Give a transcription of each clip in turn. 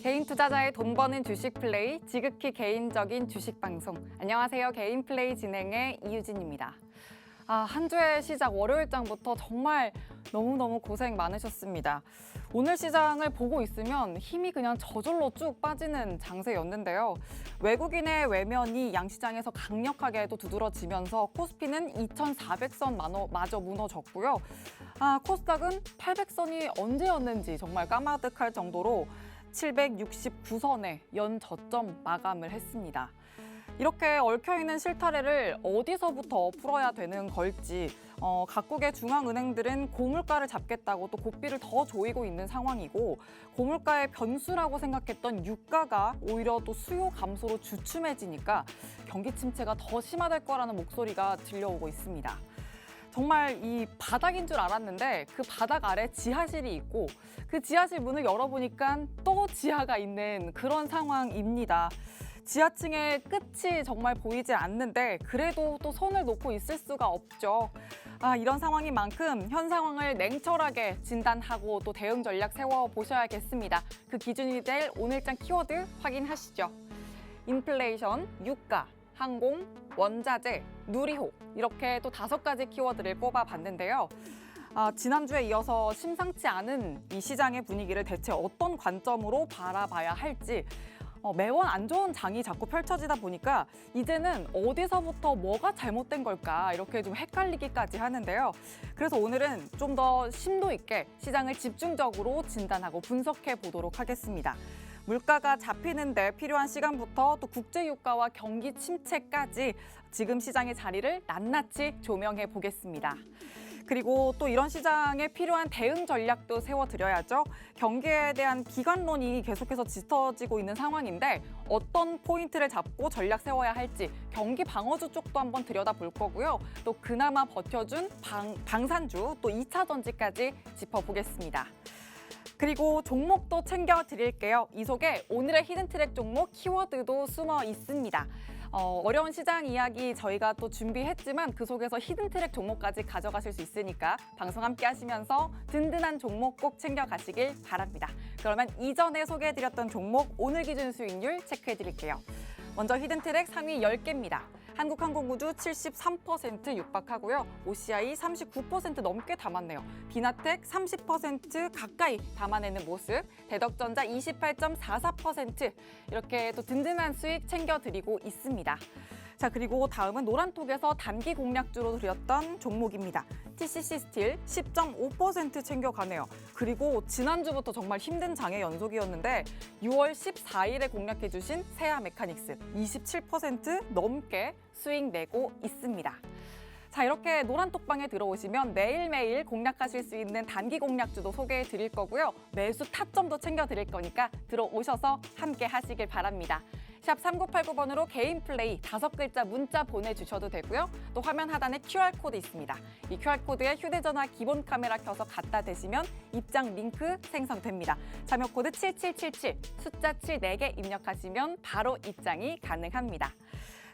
개인 투자자의 돈 버는 주식 플레이, 지극히 개인적인 주식 방송. 안녕하세요. 개인 플레이 진행의 이유진입니다. 한 주의 시작 월요일장부터 정말 너무너무 고생 많으셨습니다. 오늘 시장을 보고 있으면 힘이 그냥 저절로 쭉 빠지는 장세였는데요. 외국인의 외면이 양시장에서 강력하게 또 두드러지면서 코스피는 2,400선 마저 무너졌고요. 코스닥은 800선이 언제였는지 정말 까마득할 정도로 769선에 연저점 마감을 했습니다. 이렇게 얽혀있는 실타래를 어디서부터 풀어야 되는 걸지 각국의 중앙은행들은 고물가를 잡겠다고 또 고삐를 더 조이고 있는 상황이고 고물가의 변수라고 생각했던 유가가 오히려 또 수요 감소로 주춤해지니까 경기 침체가 더 심화될 거라는 목소리가 들려오고 있습니다. 정말 이 바닥인 줄 알았는데 그 바닥 아래 지하실이 있고 그 지하실 문을 열어보니까 또 지하가 있는 그런 상황입니다. 지하층의 끝이 정말 보이지 않는데 그래도 또 손을 놓고 있을 수가 없죠. 이런 상황인 만큼 현 상황을 냉철하게 진단하고 또 대응 전략 세워보셔야겠습니다. 그 기준이 될 오늘장 키워드 확인하시죠. 인플레이션, 유가, 항공, 원자재, 누리호 이렇게 또 5가지 키워드를 꼽아봤는데요. 지난주에 이어서 심상치 않은 이 시장의 분위기를 대체 어떤 관점으로 바라봐야 할지 매번 안 좋은 장이 자꾸 펼쳐지다 보니까 이제는 어디서부터 뭐가 잘못된 걸까 이렇게 좀 헷갈리기까지 하는데요. 그래서 오늘은 좀 더 심도 있게 시장을 집중적으로 진단하고 분석해 보도록 하겠습니다. 물가가 잡히는 데 필요한 시간부터 또 국제유가와 경기 침체까지 지금 시장의 자리를 낱낱이 조명해 보겠습니다. 그리고 또 이런 시장에 필요한 대응 전략도 세워드려야죠. 경기에 대한 기관론이 계속해서 짙어지고 있는 상황인데 어떤 포인트를 잡고 전략 세워야 할지 경기 방어주 쪽도 한번 들여다볼 거고요. 또 그나마 버텨준 방산주 또 2차 전지까지 짚어보겠습니다. 그리고 종목도 챙겨드릴게요. 이 속에 오늘의 히든트랙 종목 키워드도 숨어 있습니다. 어려운 시장 이야기 저희가 또 준비했지만 그 속에서 히든트랙 종목까지 가져가실 수 있으니까 방송 함께 하시면서 든든한 종목 꼭 챙겨가시길 바랍니다. 그러면 이전에 소개해드렸던 종목 오늘 기준 수익률 체크해드릴게요. 먼저 히든트랙 상위 10개입니다. 한국항공우주 73% 육박하고요. OCI 39% 넘게 담았네요. 비나텍 30% 가까이 담아내는 모습. 대덕전자 28.44% 이렇게 또 든든한 수익 챙겨드리고 있습니다. 자, 그리고 다음은 노란톡에서 단기 공략주로 드렸던 종목입니다. TCC 스틸 10.5% 챙겨가네요. 그리고 지난주부터 정말 힘든 장의 연속이었는데 6월 14일에 공략해주신 세아 메카닉스 27% 넘게 수익 내고 있습니다. 자, 이렇게 노란톡방에 들어오시면 매일매일 공략하실 수 있는 단기 공략주도 소개해 드릴 거고요. 매수 타점도 챙겨 드릴 거니까 들어오셔서 함께 하시길 바랍니다. 샵 3989번으로 개인 플레이 5글자 문자 보내주셔도 되고요. 또 화면 하단에 QR코드 있습니다. 이 QR코드에 휴대전화 기본 카메라 켜서 갖다 대시면 입장 링크 생성됩니다. 참여 코드 7777, 숫자 7 4개 입력하시면 바로 입장이 가능합니다.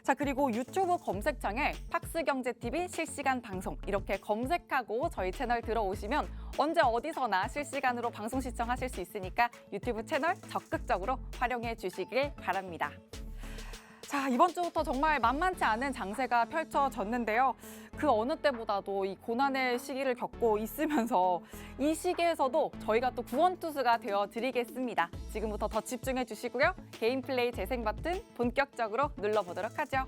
자, 그리고 유튜브 검색창에 팍스경제TV 실시간 방송 이렇게 검색하고 저희 채널 들어오시면 언제 어디서나 실시간으로 방송 시청하실 수 있으니까 유튜브 채널 적극적으로 활용해 주시길 바랍니다. 자, 이번 주부터 정말 만만치 않은 장세가 펼쳐졌는데요. 그 어느 때보다도 이 고난의 시기를 겪고 있으면서 이 시기에서도 저희가 또 구원투수가 되어드리겠습니다. 지금부터 더 집중해 주시고요. 개인 플레이 재생 버튼 본격적으로 눌러보도록 하죠.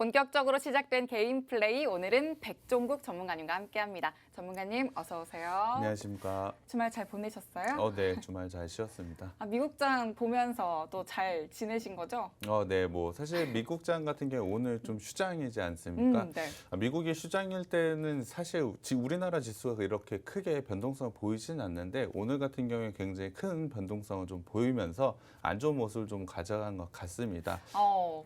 본격적으로 시작된 개인 플레이, 오늘은 백종국 전문가님과 함께합니다. 전문가님 어서 오세요. 안녕하십니까. 주말 잘 보내셨어요? 네, 주말 잘 쉬었습니다. 미국장 보면서 또 잘 지내신 거죠? 네, 뭐 사실 미국장 같은 경우 오늘 좀 휴장이지 않습니까? 네. 미국이 휴장일 때는 사실 우리나라 지수가 이렇게 크게 변동성을 보이진 않는데 오늘 같은 경우에 굉장히 큰 변동성을 좀 보이면서 안 좋은 모습을 좀 가져간 것 같습니다.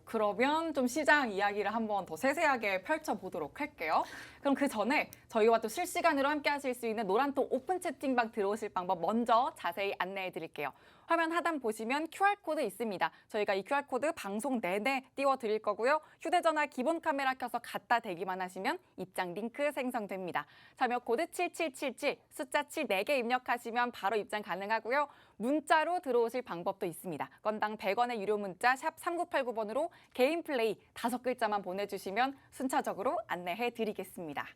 그러면 좀 시장 이야기를 한번 더 세세하게 펼쳐보도록 할게요. 그럼 그 전에 저희와 또 실시간으로 함께 하실 수 있는 노란톡 오픈 채팅방 들어오실 방법 먼저 자세히 안내해 드릴게요. 화면 하단 보시면 QR코드 있습니다. 저희가 이 QR코드 방송 내내 띄워드릴 거고요. 휴대전화 기본 카메라 켜서 갖다 대기만 하시면 입장 링크 생성됩니다. 참여 코드 7777, 숫자 7 4개 입력하시면 바로 입장 가능하고요. 문자로 들어오실 방법도 있습니다. 건당 100원의 유료 문자 샵 3989번으로 개인 플레이 5글자만 보내주시면 순차적으로 안내해 드리겠습니다.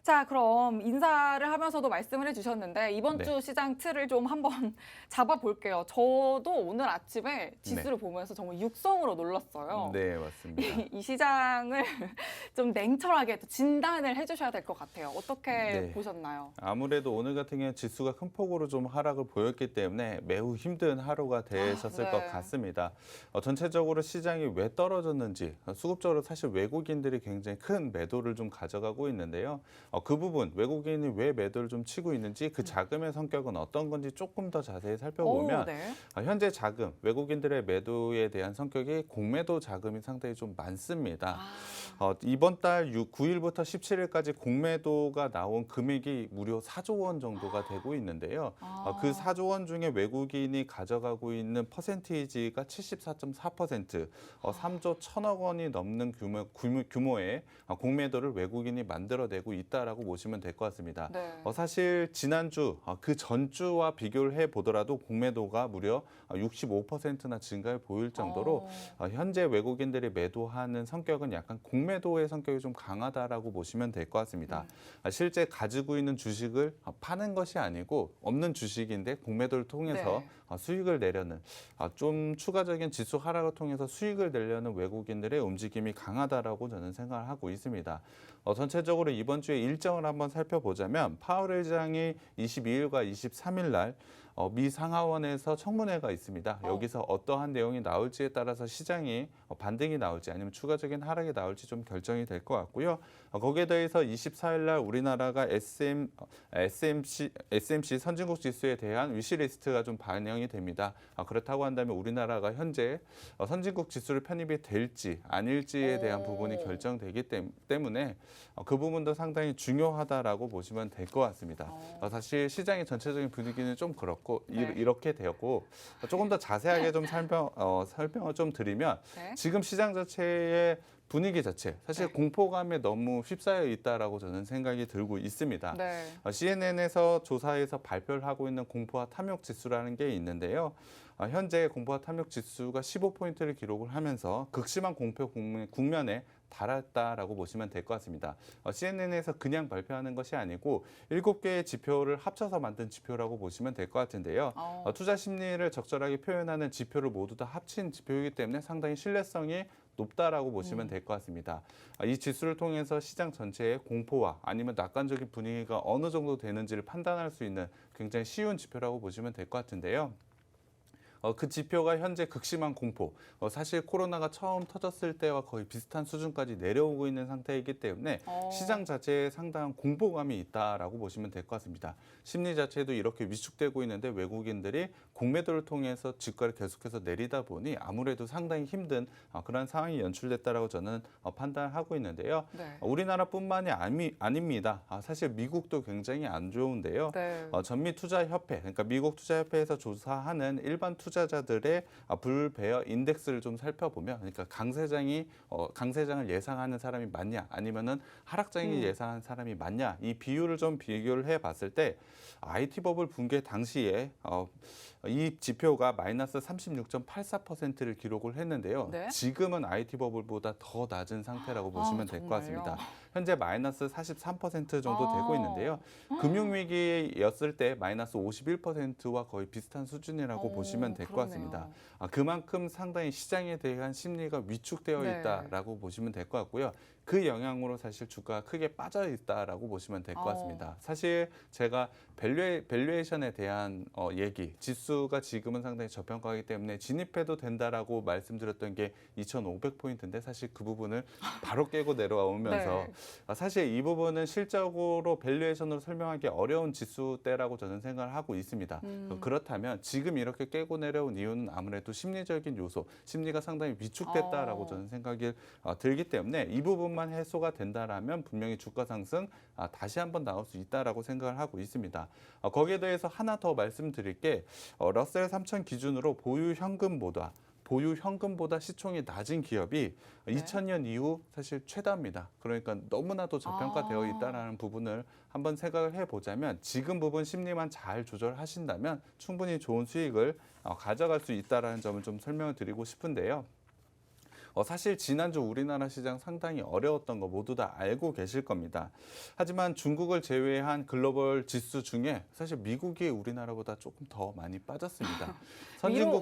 자, 그럼 인사를 하면서도 말씀을 해주셨는데 이번 주 시장 틀을 좀 한번 잡아볼게요. 저도 오늘 아침에 지수를 보면서 정말 육성으로 놀랐어요. 네, 맞습니다. 이 시장을 좀 냉철하게 또 진단을 해주셔야 될 것 같아요. 어떻게 보셨나요? 아무래도 오늘 같은 경우는 지수가 큰 폭으로 좀 하락을 보였기 때문에 매우 힘든 하루가 되셨을 것 같습니다. 전체적으로 시장이 왜 떨어졌는지 수급적으로 사실 외국인들이 굉장히 큰 매도를 좀 가져가고 있는데요. 그 부분 외국인이 왜 매도를 좀 치고 있는지 그 자금의 성격은 어떤 건지 조금 더 자세히 살펴보면 현재 자금, 외국인들의 매도에 대한 성격이 공매도 자금이 상당히 좀 많습니다. 이번 달 9일부터 17일까지 공매도가 나온 금액이 무려 4조 원 정도가 되고 있는데요. 그 4조 원 중에 외국인이 가져가고 있는 퍼센티지가 74.4%, 3조 1천억 원이 넘는 규모의 공매도를 외국인이 만들어내고 있다라고 보시면 될 것 같습니다. 사실 지난주, 그 전주와 비교를 해보더라도 공매도가 무려 65%나 증가를 보일 정도로 현재 외국인들이 매도하는 성격은 약간 공매도의 성격이 좀 강하다라고 보시면 될 것 같습니다. 실제 가지고 있는 주식을 파는 것이 아니고 없는 주식인데 공매도를 통해서 수익을 내려는 좀 추가적인 지수 하락을 통해서 수익을 내려는 외국인들의 움직임이 강하다라고 저는 생각을 하고 있습니다. 전체적으로 이번 주에 일정을 한번 살펴보자면 파월 의장이 22일과 23일 날 미 상하원에서 청문회가 있습니다. 여기서 어떠한 내용이 나올지에 따라서 시장이 반등이 나올지 아니면 추가적인 하락이 나올지 좀 결정이 될 것 같고요. 거기에 대해서 24일 날 우리나라가 SMC 선진국 지수에 대한 위시리스트가 좀 반영이 됩니다. 그렇다고 한다면 우리나라가 현재 선진국 지수를 편입이 될지 아닐지에 대한 부분이 결정되기 때문에 그 부분도 상당히 중요하다라고 보시면 될 것 같습니다. 사실 시장의 전체적인 분위기는 좀 그렇고 이렇게 되었고 조금 더 자세하게 좀 설명을 좀 드리면 지금 시장 자체의 분위기 자체 사실 공포감에 너무 휩싸여 있다라고 저는 생각이 들고 있습니다. CNN에서 조사에서 발표를 하고 있는 공포와 탐욕 지수라는 게 있는데요. 현재 공포와 탐욕 지수가 15포인트를 기록을 하면서 극심한 공포 국면에 달았다라고 보시면 될 것 같습니다. CNN에서 그냥 발표하는 것이 아니고 7개의 지표를 합쳐서 만든 지표라고 보시면 될 것 같은데요. 투자 심리를 적절하게 표현하는 지표를 모두 다 합친 지표이기 때문에 상당히 신뢰성이 높다라고 보시면 될 것 같습니다. 이 지수를 통해서 시장 전체의 공포와 아니면 낙관적인 분위기가 어느 정도 되는지를 판단할 수 있는 굉장히 쉬운 지표라고 보시면 될 것 같은데요. 그 지표가 현재 극심한 공포, 사실 코로나가 처음 터졌을 때와 거의 비슷한 수준까지 내려오고 있는 상태이기 때문에 시장 자체에 상당한 공포감이 있다라고 보시면 될 것 같습니다. 심리 자체도 이렇게 위축되고 있는데 외국인들이 공매도를 통해서 주가를 계속해서 내리다 보니 아무래도 상당히 힘든 그런 상황이 연출됐다라고 저는 판단하고 있는데요. 우리나라뿐만이 아닙니다. 사실 미국도 굉장히 안 좋은데요. 전미투자협회, 그러니까 미국 투자협회에서 조사하는 일반 투자자들의 불베어 인덱스를 좀 살펴보면, 그러니까 강세장을 예상하는 사람이 많냐, 아니면은 하락장을 예상하는 사람이 많냐, 이 비율을 좀 비교를 해봤을 때 IT 버블 붕괴 당시에 이 지표가 마이너스 36.84%를 기록을 했는데요. 네? 지금은 IT 버블보다 더 낮은 상태라고 보시면 될 것 정말요? 같습니다. 현재 마이너스 43% 정도 되고 아. 있는데요. 금융위기였을 때 마이너스 51%와 거의 비슷한 수준이라고 보시면 될 것 그러네요. 같습니다. 그만큼 상당히 시장에 대한 심리가 위축되어 네. 있다라고 보시면 될 것 같고요. 그 영향으로 사실 주가가 크게 빠져 있다라고 보시면 될 것 같습니다. 사실 제가 밸류에이션에 대한 얘기, 지수가 지금은 상당히 저평가이기 때문에 진입해도 된다라고 말씀드렸던 게 2,500포인트인데 사실 그 부분을 바로 깨고 내려오면서 네. 사실 이 부분은 실적으로 밸류에이션으로 설명하기 어려운 지수대라고 저는 생각을 하고 있습니다. 그렇다면 지금 이렇게 깨고 내려온 이유는 아무래도 심리적인 요소, 심리가 상당히 위축됐다라고 저는 생각이 들기 때문에 이 부분만 해소가 된다라면 분명히 주가 상승 다시 한번 나올 수 있다라고 생각을 하고 있습니다. 거기에 대해서 하나 더 말씀드릴 게 러셀 3000 기준으로 보유 현금보다 시총이 낮은 기업이 네. 2000년 이후 사실 최다입니다. 그러니까 너무나도 저평가되어 있다는 부분을 한번 생각을 해보자면 지금 부분 심리만 잘 조절하신다면 충분히 좋은 수익을 가져갈 수 있다는 점을 좀 설명을 드리고 싶은데요. 사실 지난주 우리나라 시장 상당히 어려웠던 거 모두 다 알고 계실 겁니다. 하지만 중국을 제외한 글로벌 지수 중에 사실 미국이 우리나라보다 조금 더 많이 빠졌습니다.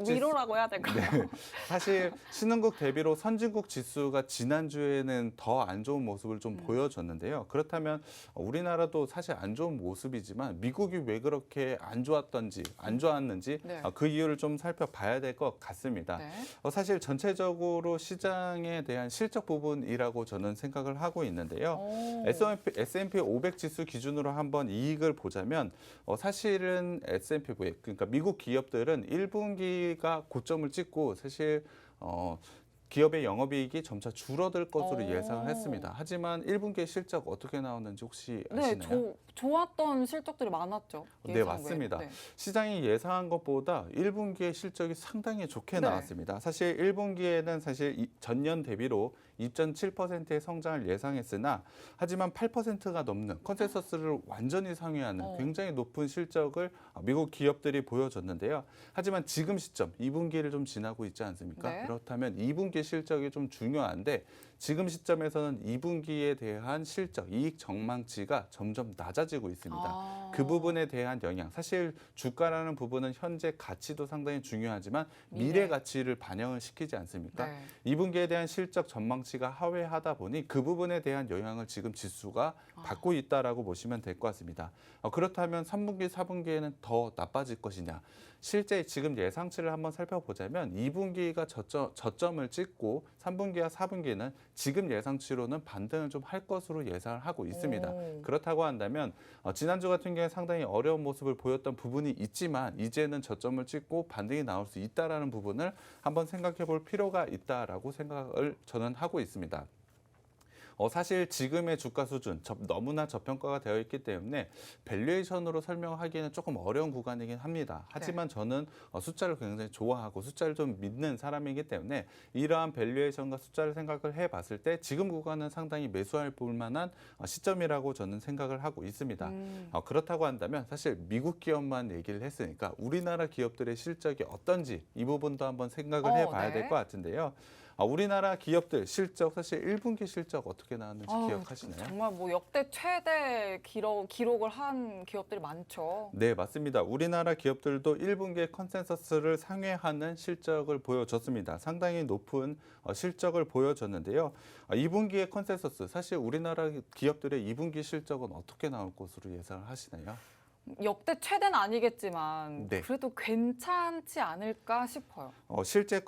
위로라고 해야 될까요? 네, 사실 신흥국 대비로 선진국 지수가 지난주에는 더 안 좋은 모습을 좀 보여줬는데요. 그렇다면 우리나라도 사실 안 좋은 모습이지만 미국이 왜 그렇게 안 좋았는지 네. 그 이유를 좀 살펴봐야 될 것 같습니다. 네. 사실 전체적으로 시장에 대한 실적 부분이라고 저는 생각을 하고 있는데요. S&P 500 지수 기준으로 한번 이익을 보자면 사실은 S&P 500, 그러니까 미국 기업들은 1분기가 고점을 찍고 사실 기업의 영업이익이 점차 줄어들 것으로 예상을 했습니다. 하지만 1분기의 실적 어떻게 나왔는지 혹시 아시나요? 네, 좋았던 실적들이 많았죠. 네, 맞습니다. 네. 시장이 예상한 것보다 1분기의 실적이 상당히 좋게 네. 나왔습니다. 사실 1분기에는 사실 전년 대비로 2.7%의 성장을 예상했으나 하지만 8%가 넘는 컨센서스를 완전히 상회하는 굉장히 높은 실적을 미국 기업들이 보여줬는데요. 하지만 지금 시점 2분기를 좀 지나고 있지 않습니까? 네. 그렇다면 2분기 실적이 좀 중요한데 지금 시점에서는 2분기에 대한 실적, 이익 전망치가 점점 낮아지고 있습니다. 그 부분에 대한 영향, 사실 주가라는 부분은 현재 가치도 상당히 중요하지만 미래 가치를 반영을 시키지 않습니까? 네. 2분기에 대한 실적 전망치가 하회하다 보니 그 부분에 대한 영향을 지금 지수가 받고 있다라고 보시면 될 것 같습니다. 그렇다면 3분기, 4분기에는 더 나빠질 것이냐? 실제 지금 예상치를 한번 살펴보자면 2분기가 저점을 찍고 3분기와 4분기는 지금 예상치로는 반등을 좀 할 것으로 예상을 하고 있습니다. 그렇다고 한다면 지난주 같은 경우에 상당히 어려운 모습을 보였던 부분이 있지만 이제는 저점을 찍고 반등이 나올 수 있다라는 부분을 한번 생각해 볼 필요가 있다라고 생각을 저는 하고 있습니다. 사실 지금의 주가 수준 너무나 저평가가 되어 있기 때문에 밸류에이션으로 설명하기에는 조금 어려운 구간이긴 합니다. 하지만 저는 숫자를 굉장히 좋아하고 숫자를 좀 믿는 사람이기 때문에 이러한 밸류에이션과 숫자를 생각을 해봤을 때 지금 구간은 상당히 매수할 볼만한 시점이라고 저는 생각을 하고 있습니다. 그렇다고 한다면 사실 미국 기업만 얘기를 했으니까 우리나라 기업들의 실적이 어떤지 이 부분도 한번 생각을 해봐야 될 것 같은데요. 우리나라 기업들 실적 사실 1분기 실적 어떻게 나왔는지 기억하시나요? 정말 뭐 역대 최대 기록을 한 기업들이 많죠. 네, 맞습니다. 우리나라 기업들도 1분기의 컨센서스를 상회하는 실적을 보여줬습니다. 상당히 높은 실적을 보여줬는데요. 2분기의 컨센서스, 사실 우리나라 기업들의 2분기 실적은 어떻게 나올 것으로 예상을 하시나요? 역대 최대는 아니겠지만 네. 그래도 괜찮지 않을까 싶어요. 실제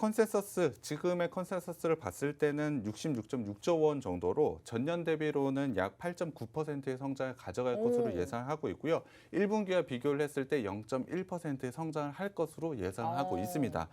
지금의 컨센서스를 봤을 때는 66.6조 원 정도로 전년 대비로는 약 8.9%의 성장을 가져갈 것으로 예상하고 있고요. 1분기와 비교를 했을 때 0.1%의 성장을 할 것으로 예상하고 있습니다.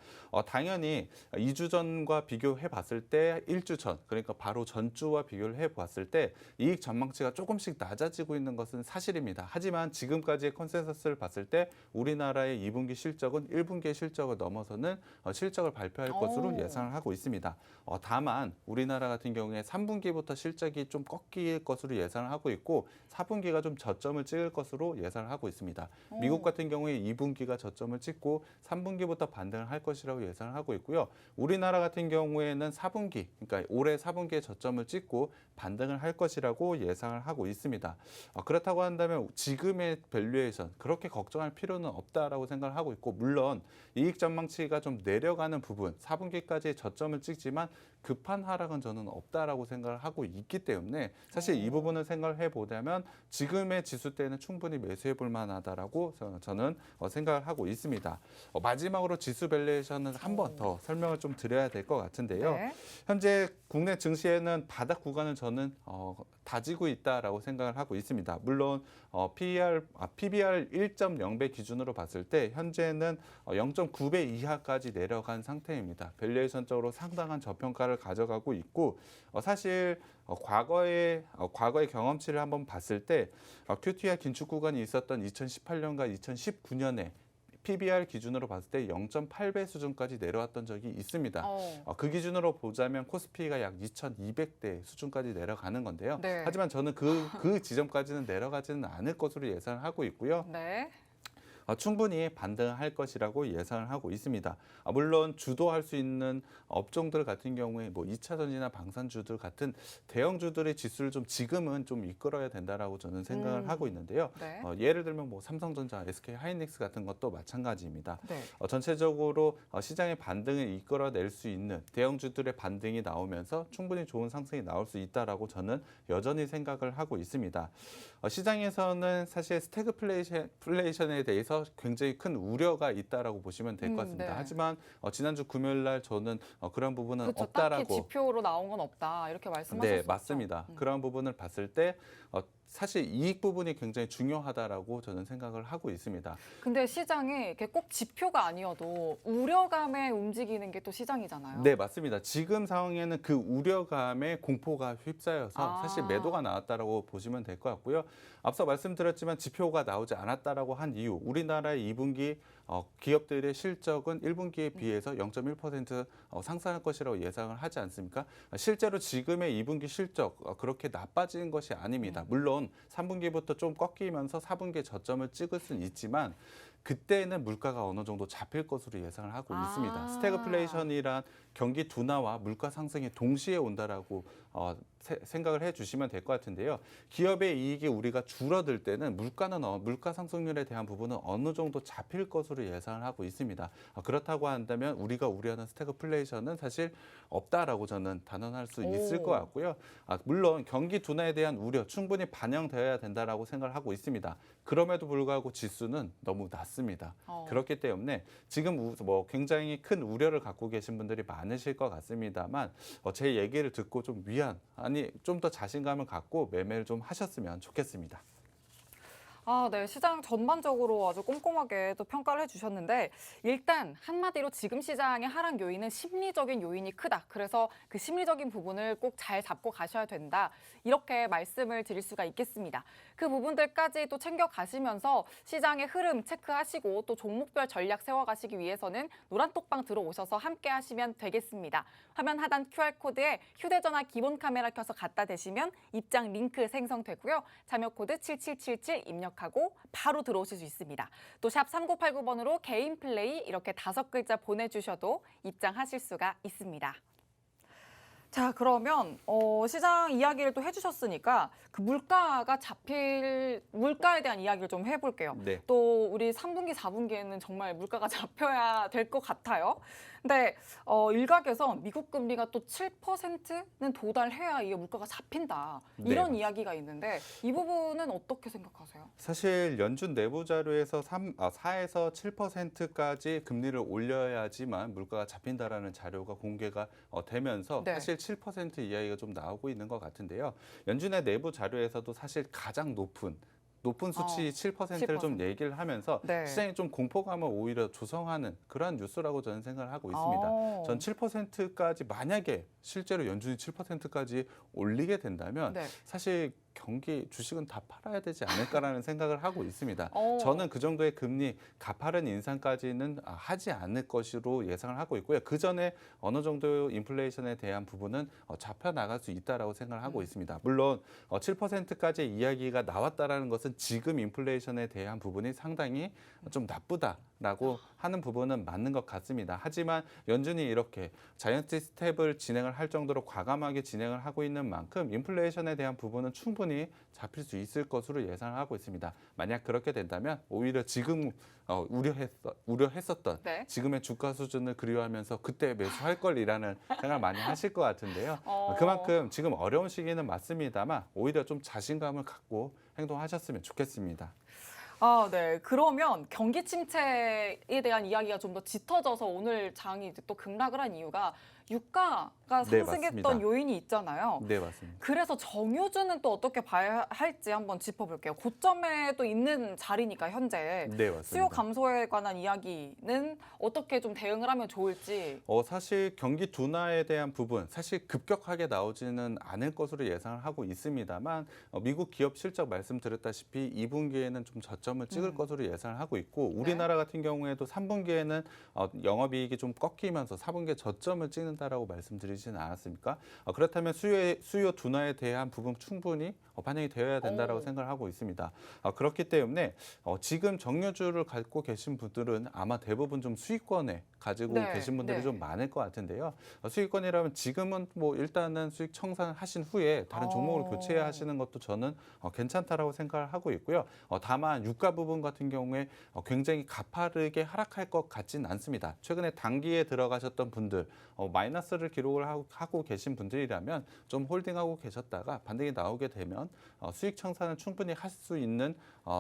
당연히 2주 전과 비교해 봤을 때 1주 전, 그러니까 바로 전주와 비교를 해 봤을 때 이익 전망치가 조금씩 낮아지고 있는 것은 사실입니다. 하지만 지금까지의 컨센서스를 봤을 때 우리나라의 2분기 실적은 1분기의 실적을 넘어서는 실적을 발표할 것으로 예상을 하고 있습니다. 다만 우리나라 같은 경우에 3분기부터 실적이 좀 꺾일 것으로 예상을 하고 있고 4분기가 좀 저점을 찍을 것으로 예상을 하고 있습니다. 미국 같은 경우에 2분기가 저점을 찍고 3분기부터 반등을 할 것이라고 예상을 하고 있고요. 우리나라 같은 경우에는 4분기, 그러니까 올해 4분기에 저점을 찍고 반등을 할 것이라고 예상을 하고 있습니다. 그렇다고 한다면 지금의 밸류에이션 그렇게 걱정할 필요는 없다라고 생각을 하고 있고 물론 이익 전망치가 좀 내려가는 부분 4분기까지 저점을 찍지만 급한 하락은 저는 없다라고 생각을 하고 있기 때문에 사실 이 부분을 생각을 해보자면 지금의 지수 때는 충분히 매수해 볼 만하다라고 저는 생각을 하고 있습니다. 마지막으로 지수 밸류에이션은 한 번 더 설명을 좀 드려야 될 것 같은데요. 네. 현재 국내 증시에는 바닥 구간을 저는 다지고 있다라고 생각을 하고 있습니다. 물론 PBR 1.0배 기준으로 봤을 때 현재는 0.9배 이하까지 내려간 상태입니다. 밸류에이션적으로 상당한 저평가를 가져가고 있고 사실 과거의 경험치를 한번 봤을 때 QT와 긴축 구간이 있었던 2018년과 2019년에 PBR 기준으로 봤을 때 0.8배 수준까지 내려왔던 적이 있습니다. 그 기준으로 보자면 코스피가 약 2,200대 수준까지 내려가는 건데요. 네. 하지만 저는 그 지점까지는 내려가지는 않을 것으로 예상을 하고 있고요. 네. 충분히 반등할 것이라고 예상을 하고 있습니다. 물론 주도할 수 있는 업종들 같은 경우에 뭐 2차 전지나 방산주들 같은 대형주들의 지수를 좀 지금은 좀 이끌어야 된다라고 저는 생각을 하고 있는데요. 네. 예를 들면 뭐 삼성전자, SK 하이닉스 같은 것도 마찬가지입니다. 네. 전체적으로 시장의 반등을 이끌어낼 수 있는 대형주들의 반등이 나오면서 충분히 좋은 상승이 나올 수 있다라고 저는 여전히 생각을 하고 있습니다. 시장에서는 사실 스태그플레이션에 대해서 굉장히 큰 우려가 있다라고 보시면 될 것 같습니다. 네. 하지만 지난주 금요일 날 저는 그런 부분은 그렇죠. 없다라고 딱히 지표로 나온 건 없다 이렇게 말씀하셨죠. 네, 맞습니다. 그런 부분을 봤을 때 사실 이익 부분이 굉장히 중요하다라고 저는 생각을 하고 있습니다. 근데 시장에 이게 꼭 지표가 아니어도 우려감에 움직이는 게 또 시장이잖아요. 네, 맞습니다. 지금 상황에는 그 우려감에 공포가 휩싸여서 사실 매도가 나왔다라고 보시면 될 것 같고요. 앞서 말씀드렸지만 지표가 나오지 않았다라고 한 이유, 우리나라의 2분기 기업들의 실적은 1분기에 비해서 0.1% 상승할 것이라고 예상을 하지 않습니까? 실제로 지금의 2분기 실적 그렇게 나빠진 것이 아닙니다. 물론 3분기부터 좀 꺾이면서 4분기에 저점을 찍을 수는 있지만 그때는 물가가 어느 정도 잡힐 것으로 예상을 하고 있습니다. 스태그플레이션이란 경기 둔화와 물가 상승이 동시에 온다라고 생각을 해주시면 될 것 같은데요. 기업의 이익이 우리가 줄어들 때는 물가 상승률에 대한 부분은 어느 정도 잡힐 것으로 예상을 하고 있습니다. 그렇다고 한다면 우리가 우려하는 스태그플레이션은 사실 없다라고 저는 단언할 수 있을 것 같고요. 물론 경기 둔화에 대한 우려 충분히 반영되어야 된다라고 생각을 하고 있습니다. 그럼에도 불구하고 지수는 너무 낮습니다. 그렇기 때문에 지금 뭐 굉장히 큰 우려를 갖고 계신 분들이 많으실 것 같습니다만 제 얘기를 듣고 좀 좀 더 자신감을 갖고 매매를 좀 하셨으면 좋겠습니다. 네. 시장 전반적으로 아주 꼼꼼하게 또 평가를 해주셨는데 일단 한마디로 지금 시장의 하락 요인은 심리적인 요인이 크다. 그래서 그 심리적인 부분을 꼭 잘 잡고 가셔야 된다. 이렇게 말씀을 드릴 수가 있겠습니다. 그 부분들까지 또 챙겨가시면서 시장의 흐름 체크하시고 또 종목별 전략 세워가시기 위해서는 노란톡방 들어오셔서 함께 하시면 되겠습니다. 화면 하단 QR코드에 휴대전화 기본 카메라 켜서 갖다 대시면 입장 링크 생성되고요. 참여 코드 7777 입력하고 바로 들어오실 수 있습니다. 또 샵 3989번으로 개인 플레이 이렇게 5글자 보내주셔도 입장하실 수가 있습니다. 자, 그러면 시장 이야기를 또 해주셨으니까 그 물가에 대한 이야기를 좀 해볼게요. 네. 또 우리 3분기, 4분기에는 정말 물가가 잡혀야 될 것 같아요. 근데 일각에서 미국 금리가 또 7%는 도달해야 이게 물가가 잡힌다. 네, 이런 맞습니다. 이야기가 있는데 이 부분은 어떻게 생각하세요? 사실 연준 내부 자료에서 4에서 7%까지 금리를 올려야지만 물가가 잡힌다라는 자료가 공개가 되면서 네. 사실 7% 이야기가 좀 나오고 있는 것 같은데요. 연준의 내부 자료에서도 사실 가장 높은 수치 7%를 좀 7%. 얘기를 하면서 네. 시장이 좀 공포감을 오히려 조성하는 그러한 뉴스라고 저는 생각을 하고 있습니다. 전 7%까지 만약에 실제로 연준이 7%까지 올리게 된다면 네. 사실 경기 주식은 다 팔아야 되지 않을까라는 생각을 하고 있습니다. 어. 저는 그 정도의 금리 가파른 인상까지는 하지 않을 것으로 예상을 하고 있고요. 그 전에 어느 정도 인플레이션에 대한 부분은 잡혀 나갈 수 있다라고 생각을 하고 있습니다. 물론 7%까지 이야기가 나왔다라는 것은 지금 인플레이션에 대한 부분이 상당히 좀 나쁘다라고 하는 부분은 맞는 것 같습니다. 하지만 연준이 이렇게 자이언트 스텝을 진행을 할 정도로 과감하게 진행을 하고 있는 만큼 인플레이션에 대한 부분은 충분히 잡힐 수 있을 것으로 예상을 하고 있습니다. 만약 그렇게 된다면 오히려 지금 우려했었던 네. 지금의 주가 수준을 그리워하면서 그때 매수할 걸이라는 생각을 많이 하실 것 같은데요. 어. 그만큼 지금 어려운 시기는 맞습니다만 오히려 좀 자신감을 갖고 행동하셨으면 좋겠습니다. 아, 네. 그러면 경기 침체에 대한 이야기가 좀 더 짙어져서 오늘 장이 이제 또 급락을 한 이유가 유가가 네, 상승했던 맞습니다. 요인이 있잖아요. 네, 맞습니다. 그래서 정유주는 또 어떻게 봐야 할지 한번 짚어볼게요. 고점에 또 있는 자리니까 현재 네, 맞습니다. 수요 감소에 관한 이야기는 어떻게 좀 대응을 하면 좋을지. 사실 경기 둔화에 대한 부분 사실 급격하게 나오지는 않을 것으로 예상을 하고 있습니다만 미국 기업 실적 말씀드렸다시피 2분기에는 좀 저점을 찍을 것으로 예상을 하고 있고 우리나라 같은 경우에도 3분기에는 영업이익이 좀 꺾이면서 4분기에 저점을 찍는다라고 말씀드리지는 않았습니까? 그렇다면 수요 둔화에 대한 부분 충분히 반영이 되어야 된다라고 생각을 하고 있습니다. 그렇기 때문에 지금 정유주를 갖고 계신 분들은 아마 대부분 좀 수익권에 가지고 네, 계신 분들이 네. 좀 많을 것 같은데요. 수익권이라면 지금은 뭐 일단은 수익 청산하신 후에 다른 종목을 교체하시는 것도 저는 괜찮다라고 생각을 하고 있고요. 다만 유가 부분 같은 경우에 굉장히 가파르게 하락할 것 같지는 않습니다. 최근에 단기에 들어가셨던 분들 마이너스를 기록을 하고 계신 분들이라면 좀 홀딩하고 계셨다가 반등이 나오게 되면 수익 청산을 충분히 할 수 있는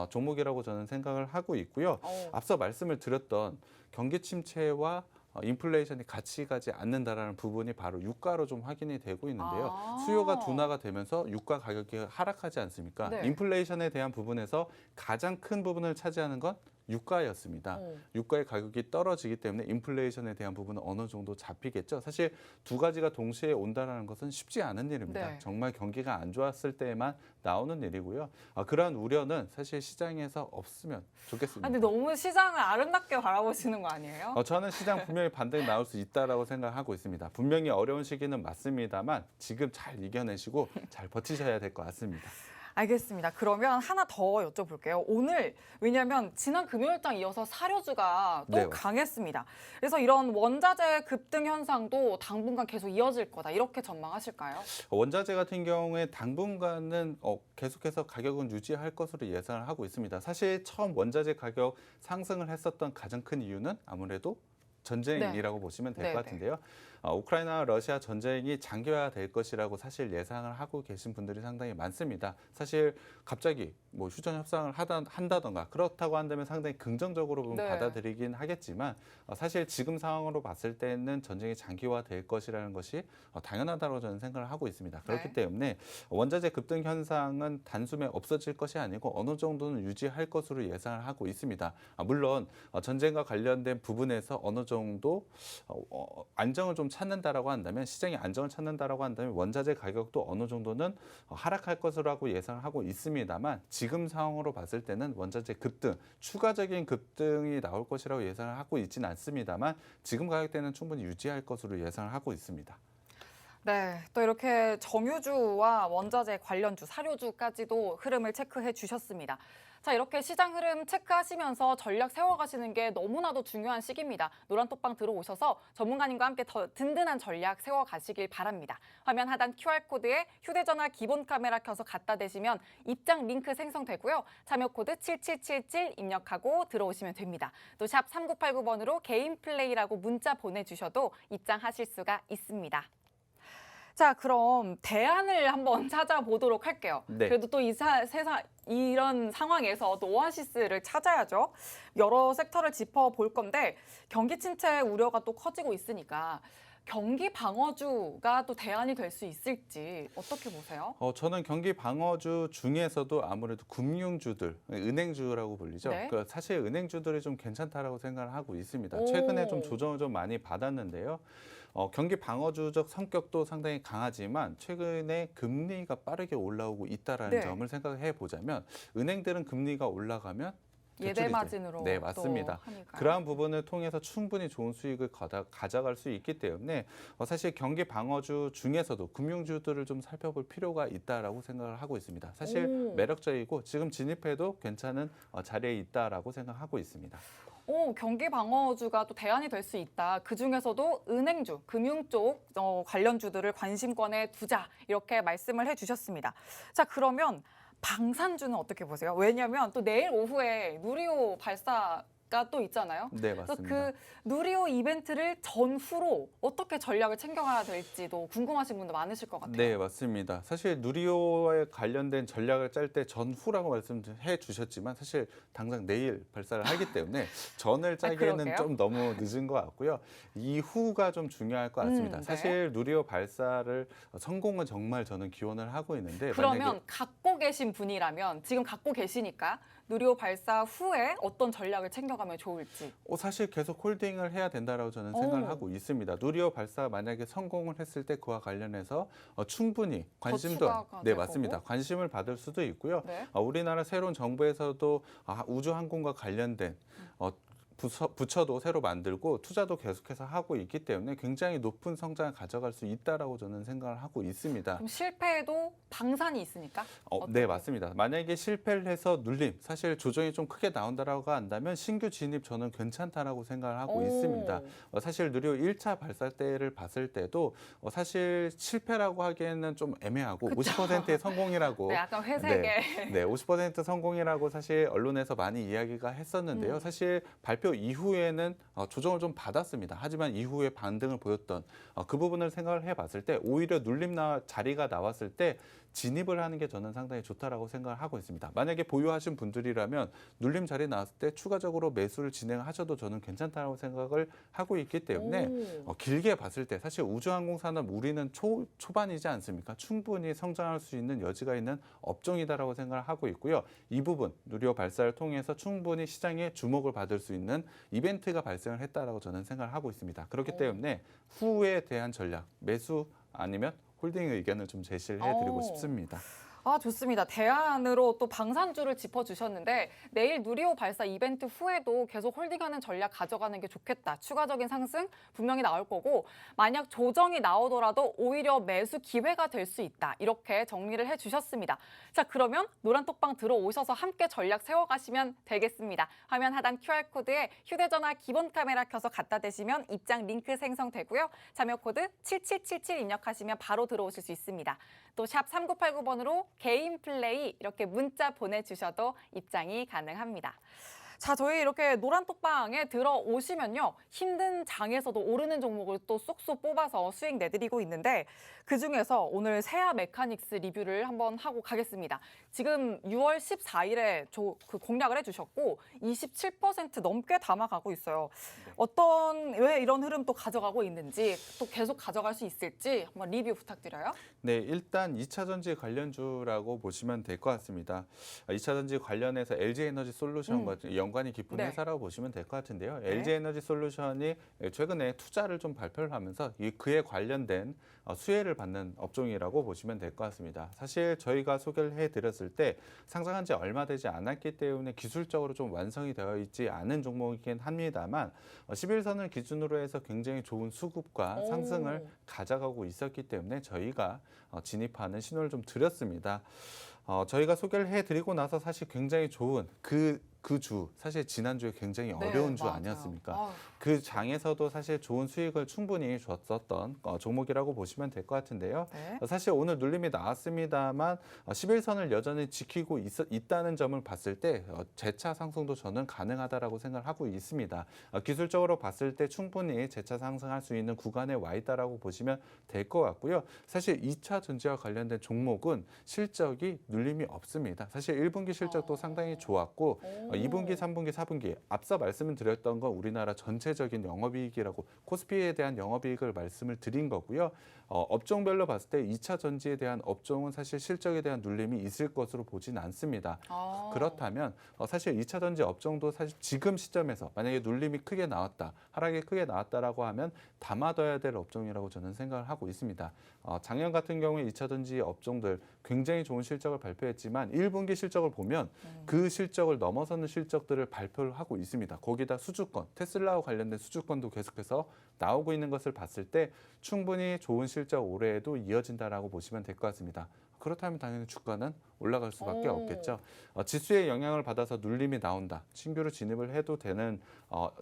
종목이라고 저는 생각을 하고 있고요. 앞서 말씀을 드렸던 경기 침체와 인플레이션이 같이 가지 않는다라는 부분이 바로 유가로 좀 확인이 되고 있는데요. 수요가 둔화가 되면서 유가 가격이 하락하지 않습니까? 네. 인플레이션에 대한 부분에서 가장 큰 부분을 차지하는 건 유가였습니다. 유가의 가격이 떨어지기 때문에 인플레이션에 대한 부분은 어느 정도 잡히겠죠. 사실 두 가지가 동시에 온다는 것은 쉽지 않은 일입니다. 네. 정말 경기가 안 좋았을 때만 나오는 일이고요. 그러한 우려는 사실 시장에서 없으면 좋겠습니다. 근데 너무 시장을 아름답게 바라보시는 거 아니에요? 저는 시장 분명히 반등이 나올 수 있다라고 생각하고 있습니다. 분명히 어려운 시기는 맞습니다만 지금 잘 이겨내시고 잘 버티셔야 될 것 같습니다. 알겠습니다. 그러면 하나 더 여쭤볼게요. 오늘 왜냐하면 지난 금요일장 이어서 사료주가 또 네, 강했습니다. 그래서 이런 원자재 급등 현상도 당분간 계속 이어질 거다 이렇게 전망하실까요? 원자재 같은 경우에 당분간은 계속해서 가격은 유지할 것으로 예상을 하고 있습니다. 사실 처음 원자재 가격 상승을 했었던 가장 큰 이유는 아무래도 전쟁이라고 보시면 될 네, 것 같은데요. 우크라이나 러시아 전쟁이 장기화될 것이라고 사실 예상을 하고 계신 분들이 상당히 많습니다. 사실 갑자기 뭐 휴전 협상을 한다던가 그렇다고 한다면 상당히 긍정적으로 네. 받아들이긴 하겠지만 사실 지금 상황으로 봤을 때는 전쟁이 장기화될 것이라는 것이 당연하다고 저는 생각을 하고 있습니다. 그렇기 네. 때문에 원자재 급등 현상은 단숨에 없어질 것이 아니고 어느 정도는 유지할 것으로 예상을 하고 있습니다. 물론 전쟁과 관련된 부분에서 어느 정도 안정을 좀 찾는다라고 한다면 시장이 안정을 찾는다라고 한다면 원자재 가격도 어느 정도는 하락할 것이라고 예상을 하고 있습니다만 지금 상황으로 봤을 때는 원자재 급등, 추가적인 급등이 나올 것이라고 예상을 하고 있지는 않습니다만 지금 가격대는 충분히 유지할 것으로 예상을 하고 있습니다. 네, 또 이렇게 정유주와 원자재 관련주, 사료주까지도 흐름을 체크해 주셨습니다. 자, 이렇게 시장 흐름 체크하시면서 전략 세워가시는 게 너무나도 중요한 시기입니다. 노란톡방 들어오셔서 전문가님과 함께 더 든든한 전략 세워가시길 바랍니다. 화면 하단 QR코드에 휴대전화 기본 카메라 켜서 갖다 대시면 입장 링크 생성되고요. 참여 코드 7777 입력하고 들어오시면 됩니다. 또 샵 3989번으로 개인 플레이라고 문자 보내주셔도 입장하실 수가 있습니다. 자, 그럼 대안을 한번 찾아보도록 할게요. 네. 그래도 또 이런 상황에서 또 오아시스를 찾아야죠. 여러 섹터를 짚어볼 건데 경기 침체 우려가 또 커지고 있으니까 경기 방어주가 또 대안이 될 수 있을지 어떻게 보세요? 저는 경기 방어주 중에서도 아무래도 금융주들, 은행주라고 불리죠. 네. 사실 은행주들이 좀 괜찮다라고 생각을 하고 있습니다. 오. 최근에 좀 조정을 좀 많이 받았는데요. 경기 방어주적 성격도 상당히 강하지만 최근에 금리가 빠르게 올라오고 있다라는 네. 점을 생각해 보자면 은행들은 금리가 올라가면 예대 대출이제. 마진으로 네, 맞습니다. 또 하니까요. 그러한 부분을 통해서 충분히 좋은 수익을 가져갈 수 있기 때문에 사실 경기 방어주 중에서도 금융주들을 좀 살펴볼 필요가 있다라고 생각을 하고 있습니다. 사실 오. 매력적이고 지금 진입해도 괜찮은 자리에 있다라고 생각하고 있습니다. 경기 방어주가 또 대안이 될 수 있다. 그 중에서도 은행주, 금융 쪽 관련주들을 관심권에 두자 이렇게 말씀을 해주셨습니다. 자, 그러면 방산주는 어떻게 보세요? 왜냐하면 또 내일 오후에 누리호 발사가 또 있잖아요. 네, 그래서 맞습니다. 그 누리호 이벤트를 전후로 어떻게 전략을 챙겨가야 될지도 궁금하신 분들 많으실 것 같아요. 네, 맞습니다. 사실 누리호에 관련된 전략을 짤 때 전후라고 말씀해 주셨지만 사실 당장 내일 발사를 하기 때문에 전을 짜기에는 그러게요? 좀 너무 늦은 것 같고요. 이후가 좀 중요할 것 같습니다. 네. 사실 누리호 발사를 성공은 정말 저는 기원을 하고 있는데 그러면 갖고 계신 분이라면 지금 갖고 계시니까 누리호 발사 후에 어떤 전략을 챙겨가면 좋을지. 사실 계속 홀딩을 해야 된다라고 저는 생각을 하고 있습니다. 누리호 발사 만약에 성공을 했을 때 그와 관련해서 충분히 관심도 추가가 네, 될 맞습니다. 거고. 관심을 받을 수도 있고요. 네. 우리나라 새로운 정부에서도 우주 항공과 관련된 부처도 새로 만들고 투자도 계속해서 하고 있기 때문에 굉장히 높은 성장을 가져갈 수 있다라고 저는 생각을 하고 있습니다. 그럼 실패해도 방산이 있으니까? 네, 맞습니다. 만약에 실패를 해서 눌림, 사실 조정이 좀 크게 나온다라고 한다면 신규 진입 저는 괜찮다라고 생각을 하고 있습니다. 사실 누리호 1차 발사 때를 봤을 때도 사실 실패라고 하기에는 좀 애매하고 그쵸. 50%의 성공이라고 네, 약간 회색의. 네, 50% 성공이라고 사실 언론에서 많이 이야기가 했었는데요. 사실 발표 이후에는 조정을 좀 받았습니다. 하지만 이후에 반등을 보였던 그 부분을 생각을 해봤을 때 오히려 눌림 자리가 나왔을 때 진입을 하는 게 저는 상당히 좋다라고 생각을 하고 있습니다. 만약에 보유하신 분들이라면 눌림 자리 나왔을 때 추가적으로 매수를 진행하셔도 저는 괜찮다고 생각을 하고 있기 때문에 길게 봤을 때 사실 우주항공 산업 우리는 초반이지 않습니까? 충분히 성장할 수 있는 여지가 있는 업종이다라고 생각을 하고 있고요. 이 부분 누리호 발사를 통해서 충분히 시장에 주목을 받을 수 있는 이벤트가 발생을 했다라고 저는 생각을 하고 있습니다. 그렇기 때문에 후에 대한 전략, 매수 아니면 홀딩 의견을 좀 제시를 해드리고 싶습니다. 좋습니다. 대안으로 또 방산주를 짚어주셨는데 내일 누리호 발사 이벤트 후에도 계속 홀딩하는 전략 가져가는 게 좋겠다. 추가적인 상승 분명히 나올 거고 만약 조정이 나오더라도 오히려 매수 기회가 될 수 있다. 이렇게 정리를 해주셨습니다. 자, 그러면 노란톡방 들어오셔서 함께 전략 세워가시면 되겠습니다. 화면 하단 QR코드에 휴대전화 기본 카메라 켜서 갖다 대시면 입장 링크 생성되고요. 참여 코드 7777 입력하시면 바로 들어오실 수 있습니다. 또 샵 3989번으로 개인 플레이 이렇게 문자 보내주셔도 입장이 가능합니다. 자, 저희 이렇게 노란톡방에 들어오시면요. 힘든 장에서도 오르는 종목을 또 쏙쏙 뽑아서 수익 내드리고 있는데 그중에서 오늘 세아 메카닉스 리뷰를 한번 하고 가겠습니다. 지금 6월 14일에 그 공략을 해주셨고 27% 넘게 담아가고 있어요. 왜 이런 흐름 또 가져가고 있는지 또 계속 가져갈 수 있을지 한번 리뷰 부탁드려요. 네, 일단 2차 전지 관련주라고 보시면 될 것 같습니다. 2차 전지 관련해서 LG에너지 솔루션과 연관이 깊은 네. 회사라고 보시면 될 것 같은데요. 네. LG에너지 솔루션이 최근에 투자를 좀 발표를 하면서 그에 관련된 수혜를 받는 업종이라고 보시면 될 것 같습니다. 사실 저희가 소개를 해드렸을 때 상장한 지 얼마 되지 않았기 때문에 기술적으로 좀 완성이 되어 있지 않은 종목이긴 합니다만 11선을 기준으로 해서 굉장히 좋은 수급과 상승을 가져가고 있었기 때문에 저희가 진입하는 신호를 좀 드렸습니다. 저희가 소개를 해드리고 나서 사실 굉장히 좋은 그 주, 사실 지난주에 굉장히 어려운 주 맞아요. 아니었습니까? 그 장에서도 사실 좋은 수익을 충분히 줬었던 종목이라고 보시면 될 것 같은데요. 네. 사실 오늘 눌림이 나왔습니다만 11선을 여전히 지키고 있다는 점을 봤을 때 재차 상승도 저는 가능하다라고 생각을 하고 있습니다. 기술적으로 봤을 때 충분히 재차 상승할 수 있는 구간에 와 있다라고 보시면 될 것 같고요. 사실 2차 전지와 관련된 종목은 실적이 눌림이 없습니다. 사실 1분기 실적도 상당히 좋았고 2분기, 3분기, 4분기 앞서 말씀을 드렸던 건 우리나라 전체적인 영업이익이라고 코스피에 대한 영업이익을 말씀을 드린 거고요. 업종별로 봤을 때 2차 전지에 대한 업종은 사실 실적에 대한 눌림이 있을 것으로 보진 않습니다. 그렇다면 사실 2차 전지 업종도 사실 지금 시점에서 만약에 눌림이 크게 나왔다, 하락이 크게 나왔다라고 하면 담아둬야 될 업종이라고 저는 생각을 하고 있습니다. 작년 같은 경우에 2차 전지 업종들 굉장히 좋은 실적을 발표했지만 1분기 실적을 보면 그 실적을 넘어서는 실적들을 발표를 하고 있습니다. 거기다 수주권, 테슬라와 관련된 수주권도 계속해서 나오고 있는 것을 봤을 때 충분히 좋은 실적 올해에도 이어진다라고 보시면 될 것 같습니다. 그렇다면 당연히 주가는 올라갈 수밖에 없겠죠. 지수의 영향을 받아서 눌림이 나온다. 신규로 진입을 해도 되는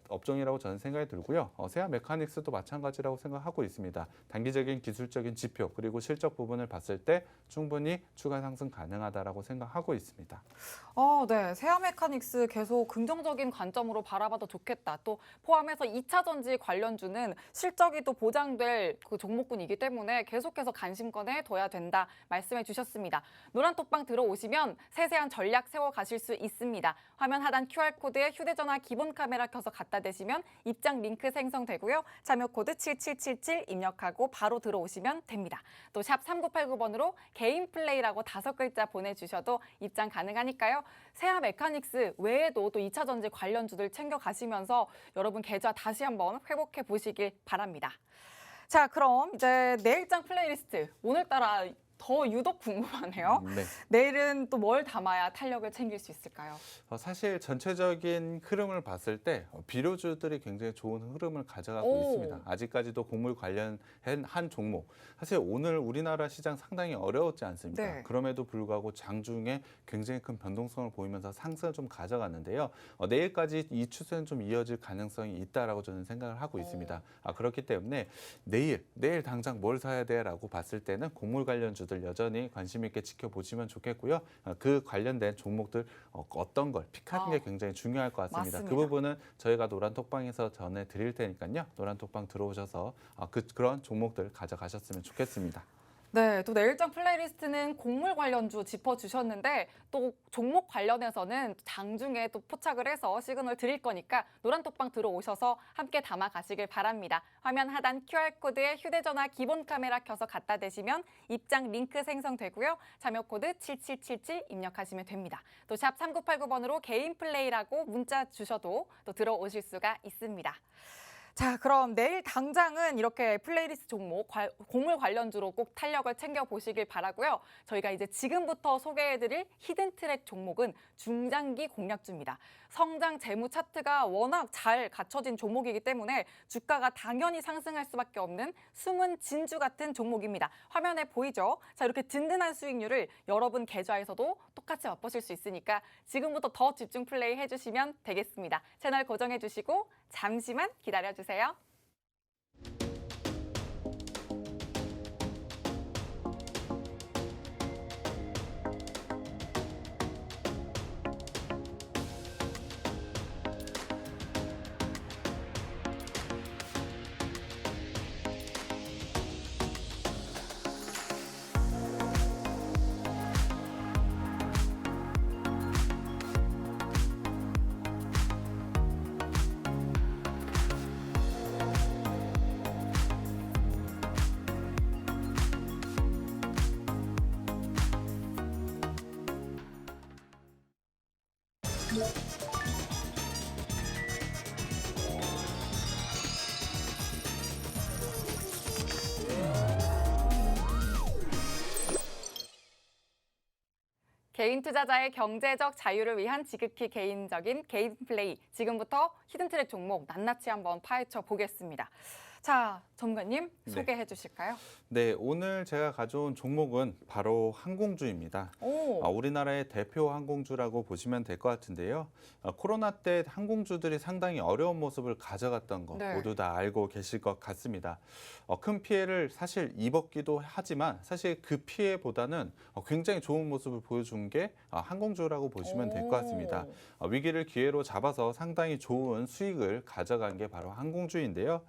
업종이라고 저는 생각이 들고요. 세아 메카닉스도 마찬가지라고 생각하고 있습니다. 단기적인 기술적인 지표 그리고 실적 부분을 봤을 때 충분히 추가 상승 가능하다라고 생각하고 있습니다. 네. 세아 메카닉스 계속 긍정적인 관점으로 바라봐도 좋겠다. 또 포함해서 2차 전지 관련주는 실적이 또 보장될 그 종목군이기 때문에 계속해서 관심권에 둬야 된다 말씀해 주셨습니다. 노란톡방 들어오시면 세세한 전략 세워 가실 수 있습니다. 화면 하단 QR코드에 휴대전화 기본 카메라 켜서 갖다 대시면 입장 링크 생성되고요. 참여 코드 7777 입력하고 바로 들어오시면 됩니다. 또 샵 3989번으로 개인 플레이라고 5글자 보내주셔도 입장 가능하니까요. 세아 메카닉스 외에도 또 2차 전지 관련주들 챙겨 가시면서 여러분 계좌 다시 한번 회복해 보시길 바랍니다. 자, 그럼 이제 내일장 플레이리스트 오늘따라 더 유독 궁금하네요. 네. 내일은 또 뭘 담아야 탄력을 챙길 수 있을까요? 사실 전체적인 흐름을 봤을 때 비료주들이 굉장히 좋은 흐름을 가져가고 있습니다. 아직까지도 곡물 관련한 한 종목. 사실 오늘 우리나라 시장 상당히 어려웠지 않습니까? 네. 그럼에도 불구하고 장중에 굉장히 큰 변동성을 보이면서 상승을 좀 가져갔는데요. 내일까지 이 추세는 좀 이어질 가능성이 있다라고 저는 생각을 하고 있습니다. 그렇기 때문에 내일 당장 뭘 사야 돼라고 봤을 때는 곡물 관련주들 여전히 관심 있게 지켜보시면 좋겠고요. 그 관련된 종목들 어떤 걸 픽하는 게 굉장히 중요할 것 같습니다. 맞습니다. 그 부분은 저희가 노란톡방에서 전해드릴 테니까요. 노란톡방 들어오셔서 그런 종목들 가져가셨으면 좋겠습니다. 네, 또 내일장 플레이리스트는 곡물 관련주 짚어주셨는데 또 종목 관련해서는 장중에 또 포착을 해서 시그널 드릴 거니까 노란톡방 들어오셔서 함께 담아 가시길 바랍니다. 화면 하단 QR코드에 휴대전화 기본 카메라 켜서 갖다 대시면 입장 링크 생성되고요. 참여 코드 7777 입력하시면 됩니다. 또 샵 3989번으로 개인 플레이라고 문자 주셔도 또 들어오실 수가 있습니다. 자, 그럼 내일 당장은 이렇게 플레이리스트 종목, 곡물 관련주로 꼭 탄력을 챙겨보시길 바라고요. 저희가 이제 지금부터 소개해드릴 히든트랙 종목은 중장기 공략주입니다. 성장 재무 차트가 워낙 잘 갖춰진 종목이기 때문에 주가가 당연히 상승할 수밖에 없는 숨은 진주 같은 종목입니다. 화면에 보이죠? 자, 이렇게 든든한 수익률을 여러분 계좌에서도 똑같이 맛보실 수 있으니까 지금부터 더 집중 플레이 해주시면 되겠습니다. 채널 고정해주시고 잠시만 기다려주세요. 개인 투자자의 경제적 자유를 위한 지극히 개인적인 개인 플레이. 지금부터 히든트랙 종목 낱낱이 한번 파헤쳐 보겠습니다. 자, 전문가님 소개해 주실까요? 네, 오늘 제가 가져온 종목은 바로 항공주입니다. 우리나라의 대표 항공주라고 보시면 될 것 같은데요. 코로나 때 항공주들이 상당히 어려운 모습을 가져갔던 거 네. 모두 다 알고 계실 것 같습니다. 큰 피해를 사실 입었기도 하지만 사실 그 피해보다는 굉장히 좋은 모습을 보여준 게 항공주라고 보시면 될 것 같습니다. 위기를 기회로 잡아서 상당히 좋은 수익을 가져간 게 바로 항공주인데요.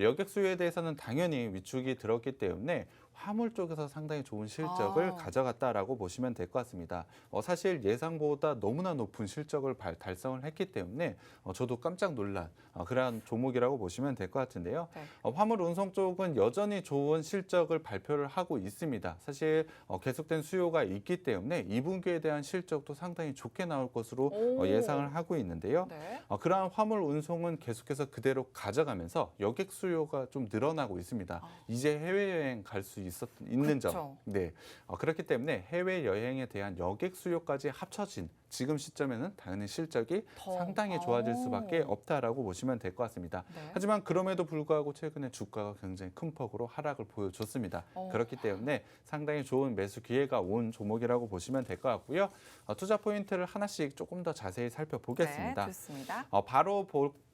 여객 수요에 대해서는 당연히 위축이 들었기 때문에 화물 쪽에서 상당히 좋은 실적을 가져갔다라고 보시면 될 것 같습니다. 사실 예상보다 너무나 높은 실적을 달성을 했기 때문에 저도 깜짝 놀란 그러한 종목이라고 보시면 될 것 같은데요. 네. 화물 운송 쪽은 여전히 좋은 실적을 발표를 하고 있습니다. 사실 계속된 수요가 있기 때문에 2분기에 대한 실적도 상당히 좋게 나올 것으로 예상을 하고 있는데요. 네. 그러한 화물 운송은 계속해서 그대로 가져가면서 여객 수요가 좀 늘어나고 있습니다. 이제 해외여행 갈 수 있는 점. 그쵸. 네. 그렇기 때문에 해외여행에 대한 여객 수요까지 합쳐진 지금 시점에는 당연히 실적이 상당히 좋아질 수밖에 없다라고 보시면 될 것 같습니다. 네. 하지만 그럼에도 불구하고 최근에 주가가 굉장히 큰 폭으로 하락을 보여줬습니다. 그렇기 때문에 상당히 좋은 매수 기회가 온 종목이라고 보시면 될 것 같고요. 투자 포인트를 하나씩 조금 더 자세히 살펴보겠습니다. 네, 좋습니다. 바로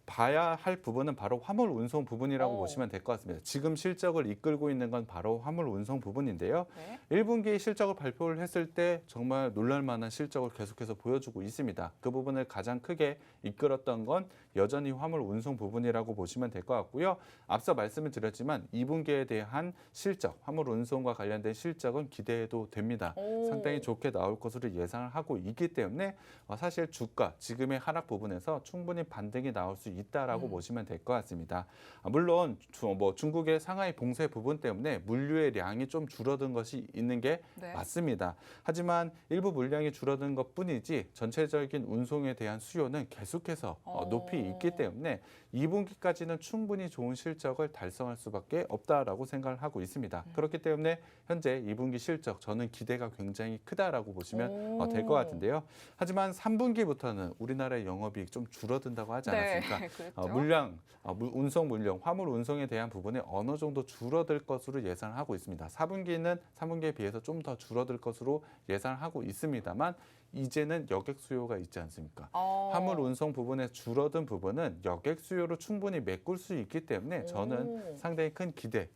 봐야 할 부분은 바로 화물 운송 부분이라고 보시면 될 것 같습니다. 지금 실적을 이끌고 있는 건 바로 화물 운송 부분인데요. 네. 1분기 실적을 발표를 했을 때 정말 놀랄 만한 실적을 계속해서 보여주고 있습니다. 그 부분을 가장 크게 이끌었던 건 여전히 화물 운송 부분이라고 보시면 될 것 같고요. 앞서 말씀을 드렸지만 2분기에 대한 실적, 화물 운송과 관련된 실적은 기대해도 됩니다. 상당히 좋게 나올 것으로 예상을 하고 있기 때문에 사실 주가, 지금의 하락 부분에서 충분히 반등이 나올 수 있다라고 보시면 될 것 같습니다. 물론 중국의 상하이 봉쇄 부분 때문에 물류의 량이 좀 줄어든 것이 있는 게 네. 맞습니다. 하지만 일부 물량이 줄어든 것뿐이지 전체적인 운송에 대한 수요는 계속해서 높이 있기 때문에 2분기까지는 충분히 좋은 실적을 달성할 수밖에 없다라고 생각을 하고 있습니다. 그렇기 때문에 현재 2분기 실적 저는 기대가 굉장히 크다라고 보시면 될 것 같은데요. 하지만 3분기부터는 우리나라의 영업이익 좀 줄어든다고 하지 않았습니까? 네, 그렇죠. 물량, 운송 물량, 화물 운송에 대한 부분이 어느 정도 줄어들 것으로 예상을 하고 있습니다. 4분기는 3분기에 비해서 좀 더 줄어들 것으로 예상을 하고 있습니다만 이제는 여객 수요가 있지 않습니까? 화물 운송 부분에 줄어든 부분은 여객 수요로 충분히 메꿀 수 있기 때문에 저는 상당히 큰 기대,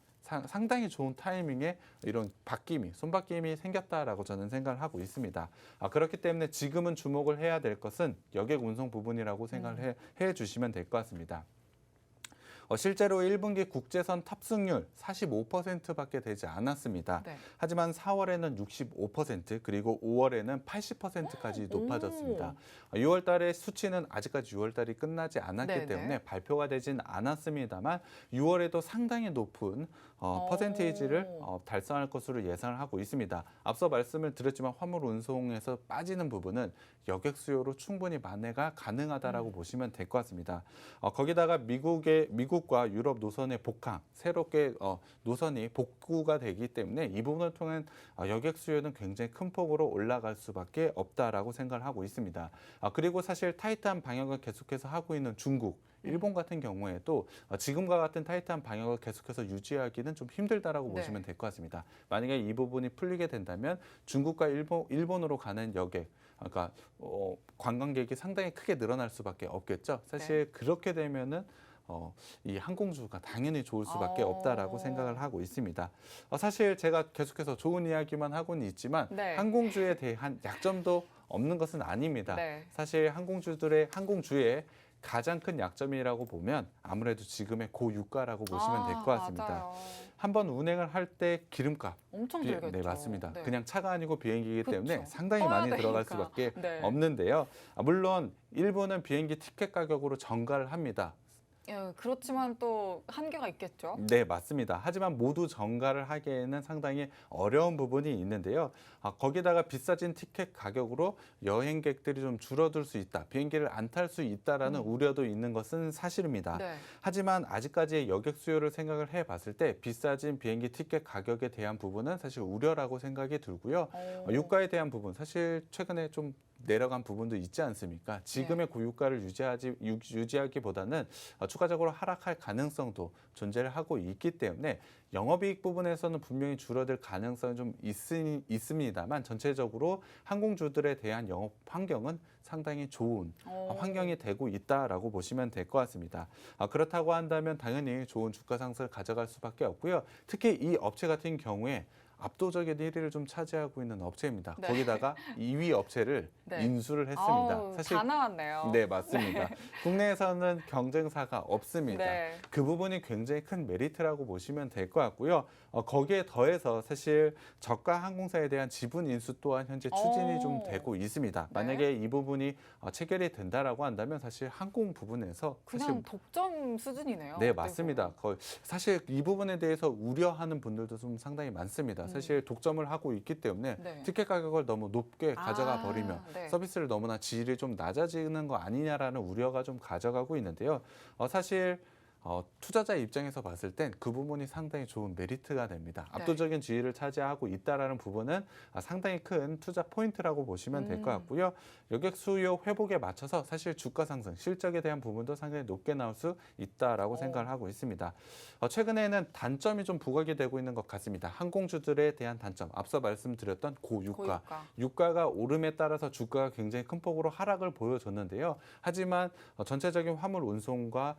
상당히 좋은 타이밍에 이런 손바뀜이 생겼다라고 저는 생각을 하고 있습니다. 그렇기 때문에 지금은 주목을 해야 될 것은 여객 운송 부분이라고 생각을 해 주시면 될 것 같습니다. 실제로 1분기 국제선 탑승률 45%밖에 되지 않았습니다. 네. 하지만 4월에는 65% 그리고 5월에는 80%까지 높아졌습니다. 6월 달의 수치는 아직까지 6월 달이 끝나지 않았기 네네. 때문에 발표가 되진 않았습니다만 6월에도 상당히 높은 퍼센테이지를 달성할 것으로 예상을 하고 있습니다. 앞서 말씀을 드렸지만 화물 운송에서 빠지는 부분은 여객 수요로 충분히 만회가 가능하다라고 보시면 될 것 같습니다. 거기다가 미국과 유럽 노선의 복항, 새롭게 노선이 복구가 되기 때문에 이 부분을 통한 여객 수요는 굉장히 큰 폭으로 올라갈 수밖에 없다라고 생각을 하고 있습니다. 그리고 사실 타이트한 방역을 계속해서 하고 있는 중국, 일본 같은 경우에도 지금과 같은 타이트한 방역을 계속해서 유지하기는 좀 힘들다라고 네. 보시면 될 것 같습니다. 만약에 이 부분이 풀리게 된다면 중국과 일본으로 가는 여객, 그러니까 관광객이 상당히 크게 늘어날 수밖에 없겠죠. 사실 그렇게 되면은 이 항공주가 당연히 좋을 수밖에 없다라고 생각을 하고 있습니다. 사실 제가 계속해서 좋은 이야기만 하고는 있지만 네. 항공주에 대한 약점도 없는 것은 아닙니다. 네. 사실 항공주의 가장 큰 약점이라고 보면 아무래도 지금의 고유가라고 보시면 될 것 같습니다. 맞아요. 한번 운행을 할 때 기름값, 엄청 들겠죠. 네, 맞습니다. 네. 그냥 차가 아니고 비행기이기 때문에 그쵸. 상당히 써야 많이 들어갈 되니까. 수밖에 네. 없는데요. 물론 일본은 비행기 티켓 가격으로 정가를 합니다. 그렇지만 또 한계가 있겠죠. 네, 맞습니다. 하지만 모두 정가를 하기에는 상당히 어려운 부분이 있는데요. 거기다가 비싸진 티켓 가격으로 여행객들이 좀 줄어들 수 있다. 비행기를 안 탈 수 있다라는 우려도 있는 것은 사실입니다. 네. 하지만 아직까지의 여객 수요를 생각을 해봤을 때 비싸진 비행기 티켓 가격에 대한 부분은 사실 우려라고 생각이 들고요. 유가에 대한 부분, 사실 최근에 좀 내려간 부분도 있지 않습니까? 지금의 고유가를 유지하기보다는 추가적으로 하락할 가능성도 존재를 하고 있기 때문에 영업이익 부분에서는 분명히 줄어들 가능성이 좀 있습니다만 전체적으로 항공주들에 대한 영업 환경은 상당히 좋은 환경이 되고 있다라고 보시면 될 것 같습니다. 그렇다고 한다면 당연히 좋은 주가 상승을 가져갈 수밖에 없고요. 특히 이 업체 같은 경우에 압도적인 1위를 좀 차지하고 있는 업체입니다. 네. 거기다가 2위 업체를 네. 인수를 했습니다. 아우, 다 나왔네요. 네, 맞습니다. 국내에서는 경쟁사가 없습니다. 네. 그 부분이 굉장히 큰 메리트라고 보시면 될 것 같고요. 거기에 더해서 사실 저가 항공사에 대한 지분 인수 또한 현재 추진이 좀 되고 있습니다. 네. 만약에 이 부분이 체결이 된다라고 한다면 사실 항공 부분에서 그냥 사실 독점 수준이네요. 네, 어떻게 맞습니다. 보면. 사실 이 부분에 대해서 우려하는 분들도 좀 상당히 많습니다. 사실 독점을 하고 있기 때문에 네. 티켓 가격을 너무 높게 가져가 버리면 네. 서비스를 너무나 질이 좀 낮아지는 거 아니냐라는 우려가 좀 가져가고 있는데요. 사실 투자자 입장에서 봤을 땐 그 부분이 상당히 좋은 메리트가 됩니다. 네. 압도적인 지위를 차지하고 있다라는 부분은 상당히 큰 투자 포인트라고 보시면 될 것 같고요. 여객 수요 회복에 맞춰서 사실 주가 상승, 실적에 대한 부분도 상당히 높게 나올 수 있다라고 생각을 하고 있습니다. 최근에는 단점이 좀 부각이 되고 있는 것 같습니다. 항공주들에 대한 단점, 앞서 말씀드렸던 고유가. 유가가 오름에 따라서 주가가 굉장히 큰 폭으로 하락을 보여줬는데요. 하지만 전체적인 화물 운송과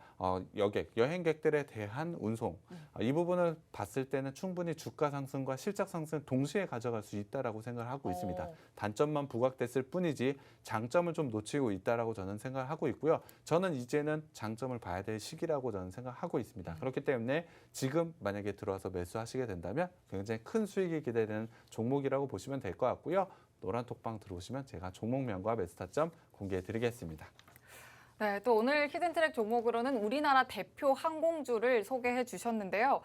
여객, 여행객들에 대한 운송 이 부분을 봤을 때는 충분히 주가 상승과 실적 상승 동시에 가져갈 수 있다라고 생각을 하고 있습니다. 단점만 부각됐을 뿐이지 장점을 좀 놓치고 있다라고 저는 생각을 하고 있고요. 저는 이제는 장점을 봐야 될 시기라고 저는 생각하고 있습니다. 그렇기 때문에 지금 만약에 들어와서 매수하시게 된다면 굉장히 큰 수익이 기대되는 종목이라고 보시면 될 것 같고요. 노란톡방 들어오시면 제가 종목명과 매수 타점 공개해 드리겠습니다. 네, 또 오늘 히든트랙 종목으로는 우리나라 대표 항공주를 소개해 주셨는데요.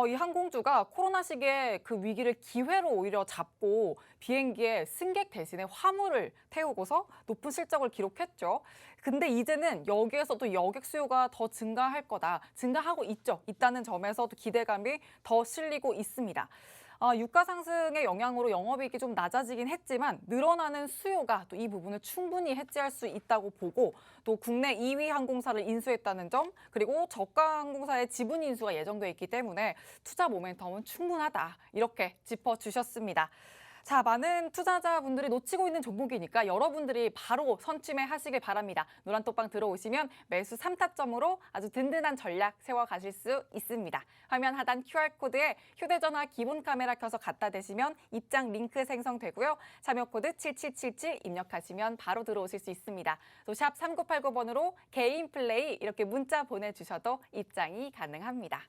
이 항공주가 코로나 시기에 그 위기를 기회로 오히려 잡고 비행기에 승객 대신에 화물을 태우고서 높은 실적을 기록했죠. 근데 이제는 여기에서도 여객 수요가 더 증가할 거다. 증가하고 있다는 점에서도 기대감이 더 실리고 있습니다. 유가 상승의 영향으로 영업이익이 좀 낮아지긴 했지만 늘어나는 수요가 또 이 부분을 충분히 해지할 수 있다고 보고 또 국내 2위 항공사를 인수했다는 점 그리고 저가 항공사의 지분 인수가 예정돼 있기 때문에 투자 모멘텀은 충분하다 이렇게 짚어주셨습니다. 자, 많은 투자자분들이 놓치고 있는 종목이니까 여러분들이 바로 선취매하시길 바랍니다. 노란톡방 들어오시면 매수 3타점으로 아주 든든한 전략 세워가실 수 있습니다. 화면 하단 QR코드에 휴대전화 기본 카메라 켜서 갖다 대시면 입장 링크 생성되고요. 참여코드 7777 입력하시면 바로 들어오실 수 있습니다. 또 샵 3989번으로 개인 플레이 이렇게 문자 보내주셔도 입장이 가능합니다.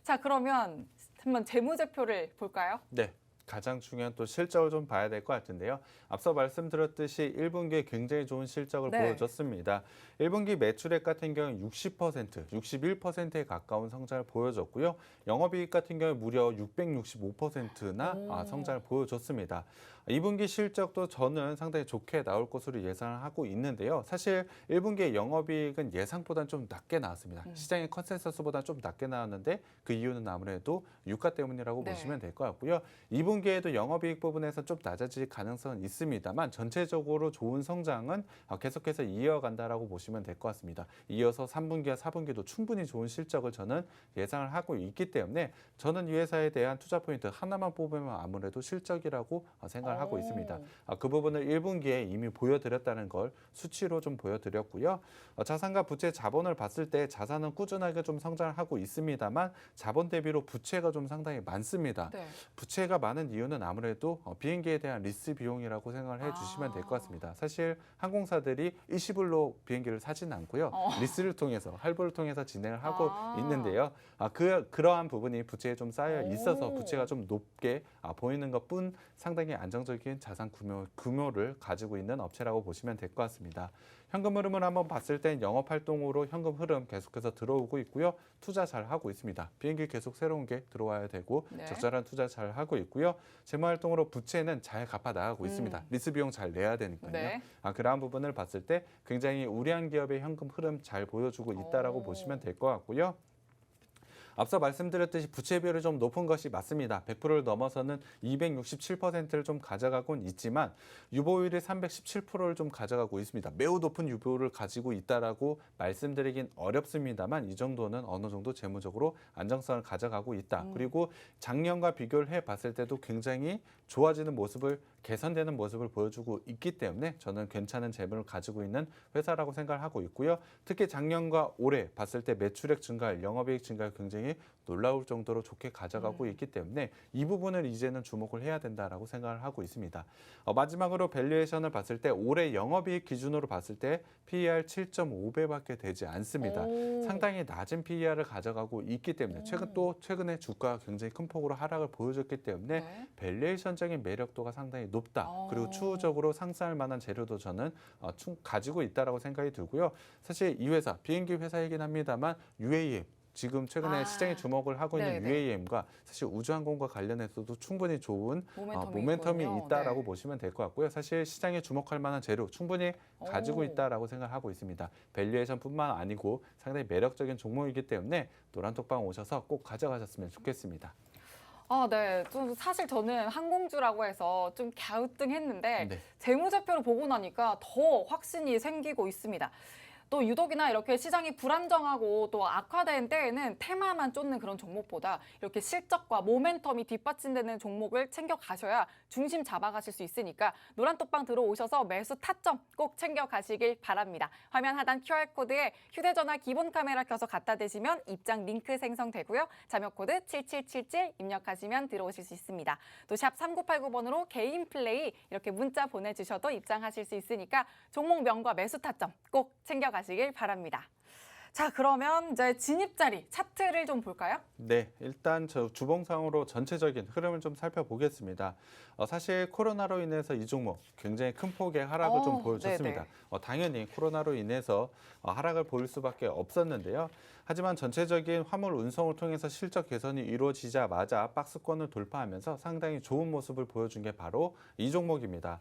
자, 그러면 한번 재무제표를 볼까요? 네. 가장 중요한 또 실적을 좀 봐야 될 것 같은데요. 앞서 말씀드렸듯이 1분기에 굉장히 좋은 실적을 보여줬습니다. 1분기 매출액 같은 경우는 60%, 61%에 가까운 성장을 보여줬고요. 영업이익 같은 경우 무려 665%나 성장을 보여줬습니다. 2분기 실적도 저는 상당히 좋게 나올 것으로 예상을 하고 있는데요. 사실 1분기의 영업이익은 예상보다는 좀 낮게 나왔습니다. 시장의 컨센서스보다 좀 낮게 나왔는데 그 이유는 아무래도 유가 때문이라고 보시면 될 것 같고요. 2분기에도 영업이익 부분에서 좀 낮아질 가능성은 있습니다만 전체적으로 좋은 성장은 계속해서 이어간다라고 보시면 될 것 같습니다. 이어서 3분기와 4분기도 충분히 좋은 실적을 저는 예상을 하고 있기 때문에 저는 이 회사에 대한 투자 포인트 하나만 뽑으면 아무래도 실적이라고 생각을 하고 있습니다. 그 부분을 1분기에 이미 보여드렸다는 걸 수치로 좀 보여드렸고요. 자산과 부채 자본을 봤을 때 자산은 꾸준하게 좀 성장을 하고 있습니다만 자본 대비로 부채가 좀 상당히 많습니다. 부채가 많은 이유는 아무래도 비행기에 대한 리스 비용이라고 생각을 해주시면 될 것 같습니다. 사실 항공사들이 일시불로 비행기를 사진 않고요. 리스를 통해서 할부를 통해서 진행을 하고 있는데요. 그러한 부분이 부채에 좀 쌓여 있어서 부채가 좀 높게 보이는 것뿐 상당히 안정적인 자산 규모를 가지고 있는 업체라고 보시면 될 것 같습니다. 현금 흐름을 한번 봤을 땐 영업 활동으로 현금 흐름 계속해서 들어오고 있고요. 투자 잘 하고 있습니다. 비행기 계속 새로운 게 들어와야 되고 적절한 투자 잘 하고 있고요. 재무 활동으로 부채는 잘 갚아 나가고 있습니다. 리스 비용 잘 내야 되니까요. 그러한 부분을 봤을 때 굉장히 우량한 기업의 현금 흐름 잘 보여주고 있다라고 보시면 될 것 같고요. 앞서 말씀드렸듯이 부채 비율이 좀 높은 것이 맞습니다. 100%를 넘어서는 267%를 좀 가져가곤 있지만 유보율이 317%를 좀 가져가고 있습니다. 매우 높은 유보율을 가지고 있다라고 말씀드리긴 어렵습니다만 이 정도는 어느 정도 재무적으로 안정성을 가져가고 있다. 그리고 작년과 비교를 해봤을 때도 굉장히 좋아지는 모습을 개선되는 모습을 보여주고 있기 때문에 저는 괜찮은 재물을 가지고 있는 회사라고 생각을 하고 있고요. 특히 작년과 올해 봤을 때 매출액 증가율, 영업이익 증가율 굉장히 놀라울 정도로 좋게 가져가고 있기 때문에 이 부분을 이제는 주목을 해야 된다라고 생각을 하고 있습니다. 마지막으로 밸류에이션을 봤을 때 올해 영업이익 기준으로 봤을 때 PER 7.5배밖에 되지 않습니다. 오. 상당히 낮은 PER을 가져가고 있기 때문에 최근에 주가가 굉장히 큰 폭으로 하락을 보여줬기 때문에 네. 밸류에이션적인 매력도가 상당히 높다. 어. 그리고 추후적으로 상승할 만한 재료도 저는 가지고 있다라고 생각이 들고요. 사실 이 회사 비행기 회사이긴 합니다만 UAM 지금 최근에 시장에 주목을 하고 있는 네네. UAM과 사실 우주항공과 관련해서도 충분히 좋은 모멘텀이 있군요. 있다라고 네. 보시면 될 것 같고요. 사실 시장에 주목할 만한 재료 충분히 가지고 오. 있다라고 생각하고 있습니다. 밸류에이션뿐만 아니고 상당히 매력적인 종목이기 때문에 노란톡방 오셔서 꼭 가져가셨으면 좋겠습니다. 네. 좀 사실 저는 항공주라고 해서 좀 갸우뚱했는데 네. 재무제표를 보고 나니까 더 확신이 생기고 있습니다. 또 유독이나 이렇게 시장이 불안정하고 또 악화된 때에는 테마만 쫓는 그런 종목보다 이렇게 실적과 모멘텀이 뒷받침되는 종목을 챙겨 가셔야 중심 잡아가실 수 있으니까 노란톡방 들어오셔서 매수 타점 꼭 챙겨 가시길 바랍니다. 화면 하단 QR코드에 휴대전화 기본 카메라 켜서 갖다 대시면 입장 링크 생성되고요. 자료코드 7777 입력하시면 들어오실 수 있습니다. 또 샵 3989번으로 개인 플레이 이렇게 문자 보내주셔도 입장하실 수 있으니까 종목명과 매수 타점 꼭 챙겨 가시길 바랍니다. 자, 그러면 이제 진입 자리 차트를 좀 볼까요? 네, 일단 저 주봉상으로 전체적인 흐름을 좀 살펴보겠습니다. 사실 코로나로 인해서 이 종목 굉장히 큰 폭의 하락을 좀 보여줬습니다. 네네. 당연히 코로나로 인해서 하락을 보일 수밖에 없었는데요. 하지만 전체적인 화물 운송을 통해서 실적 개선이 이루어지자마자 박스권을 돌파하면서 상당히 좋은 모습을 보여준 게 바로 이 종목입니다.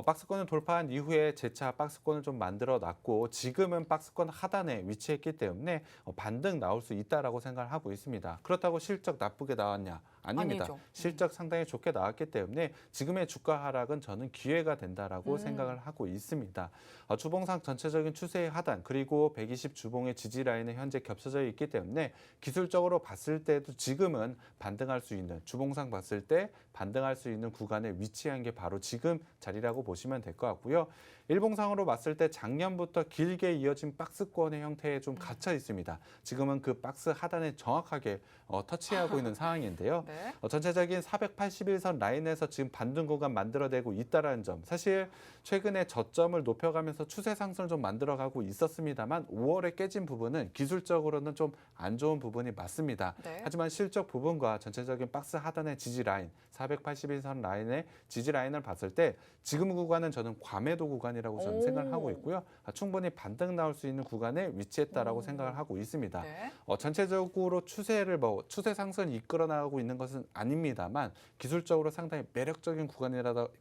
박스권을 돌파한 이후에 재차 박스권을 좀 만들어 놨고 지금은 박스권 하단에 위치했기 때문에 반등 나올 수 있다라고 생각을 하고 있습니다. 그렇다고 실적 나쁘게 나왔냐? 아닙니다. 아니죠. 실적 상당히 좋게 나왔기 때문에 지금의 주가 하락은 저는 기회가 된다라고 생각을 하고 있습니다. 주봉상 전체적인 추세의 하단 그리고 120 주봉의 지지 라인은 현재 겹쳐져 있기 때문에 기술적으로 봤을 때도 지금은 반등할 수 있는 주봉상 봤을 때 반등할 수 있는 구간에 위치한 게 바로 지금 자리라고 보시면 될 것 같고요. 일봉상으로 봤을 때 작년부터 길게 이어진 박스권의 형태에 좀 갇혀 있습니다. 지금은 그 박스 하단에 정확하게 터치하고 있는 상황인데요. 네. 전체적인 481선 라인에서 지금 반등 구간 만들어내고 있다는 점. 사실 최근에 저점을 높여가면서 추세 상승을 좀 만들어가고 있었습니다만 5월에 깨진 부분은 기술적으로는 좀 안 좋은 부분이 맞습니다. 네. 하지만 실적 부분과 전체적인 박스 하단의 지지 라인, 481선 라인의 지지 라인을 봤을 때 지금 구간은 저는 과매도 구간이라고 저는 생각을 하고 있고요. 충분히 반등 나올 수 있는 구간에 위치했다라고 생각을 하고 있습니다. 네. 전체적으로 추세 상승을 이끌어 나가고 있는 것은 아닙니다만 기술적으로 상당히 매력적인